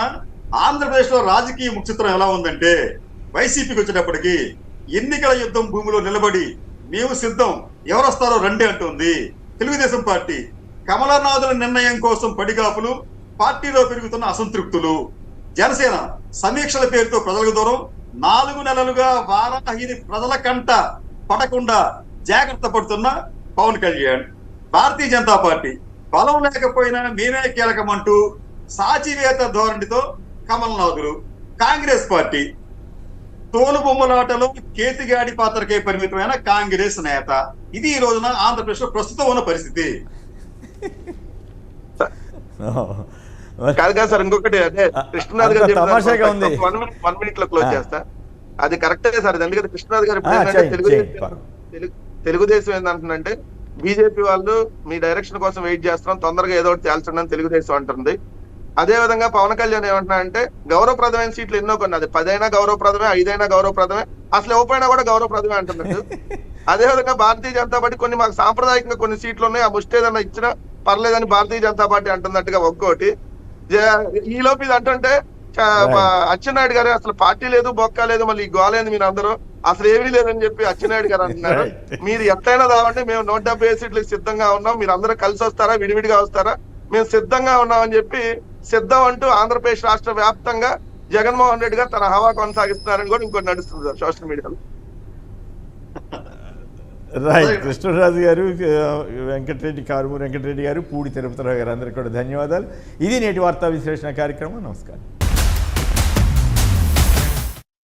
ఆంధ్రప్రదేశ్ లో రాజకీయ ముఖచిత్రం ఎలా ఉందంటే, వైసీపీకి వచ్చేటప్పటికి ఎన్నికల యుద్ధం భూమిలో నిలబడి మేము సిద్ధం, ఎవరు వస్తారో రండి అంటుంది. తెలుగుదేశం పార్టీ కమలనాథుల నిర్ణయం కోసం పడిగాపులు, పార్టీలో పెరుగుతున్న అసంతృప్తులు. జనసేన సమీక్షల పేరుతో ప్రజలకు దూరం, 4 నెలలుగా వారాహిని ప్రజల కంట పడకుండా జాగ్రత్త పడుతున్న పవన్ కళ్యాణ్. భారతీయ జనతా పార్టీ బలం లేకపోయినా మేమే కీలకమంటూ సాచివేత ధోరణితో కమలనాథులు. కాంగ్రెస్ పార్టీ తోలుబొమ్మలాటలో కేతిగాడి పాత్రకే పరిమితమైన కాంగ్రెస్ నేత. ఇది ఈ రోజున ఆంధ్రప్రదేశ్ లో ప్రస్తుతం ఉన్న పరిస్థితి. కాదు సార్, ఇంకొకటి అదే కృష్ణనాథ్ గారు 1 minute లో క్లోజ్ చేస్తా. అది కరెక్టే సార్. ఎందుకంటే కృష్ణనాథ్ గారు తెలుగుదేశం ఏంటంటే బీజేపీ వాళ్ళు మీ డైరెక్షన్ కోసం వెయిట్ చేస్తున్నాం, తొందరగా ఏదో ఒకటి తేల్చండి అని తెలుగుదేశం అంటుంది. అదే విధంగా పవన్ కళ్యాణ్ ఏమంటున్నా అంటే గౌరవప్రదమైన సీట్లు ఎన్నో కొన్ని, అది 10 అయినా గౌరవప్రదమే, 5 అయినా గౌరవప్రదమే, అసలు ఇవ్వకపోయినా కూడా గౌరవప్రదమే అంటున్నట్టు. అదే విధంగా భారతీయ జనతా పార్టీ కొన్ని మాకు సాంప్రదాయకంగా కొన్ని సీట్లు ఉన్నాయి, ఆ ముష్టి ఏదన్నా ఇచ్చినా పర్లేదని భారతీయ జనతా పార్టీ అంటున్నట్టుగా ఒక్కోటి. ఈ లోపు ఇది అంటుంటే అచ్చెన్నాయుడు గారు అసలు పార్టీ లేదు, బొక్క లేదు, మళ్ళీ గోలేదు మీరు అందరూ అసలు ఏమీ లేదని చెప్పి అచ్చెన్నాయుడు గారు అంటున్నారు. మీరు ఎట్లయినా రావండి, మేము 170 సీట్లకు సిద్ధంగా ఉన్నాం, మీరు అందరూ కలిసి వస్తారా, విడివిడిగా వస్తారా, మేము సిద్ధంగా ఉన్నామని చెప్పి సిద్ధం అంటూ ఆంధ్రప్రదేశ్ రాష్ట్ర వ్యాప్తంగా జగన్మోహన్ రెడ్డి గారు తన హవా కొనసాగిస్తున్నారని కూడా ఇంకోటి నడుస్తుంది సార్ సోషల్ మీడియాలో. రైట్, కృష్ణరాజు గారు, కారుమూరి వెంకటరెడ్డి గారు, పూడి తిరుపతిరావు గారు, అందరికీ కూడా ధన్యవాదాలు. ఇది నేటి వార్తా విశ్లేషణ కార్యక్రమం. నమస్కారం.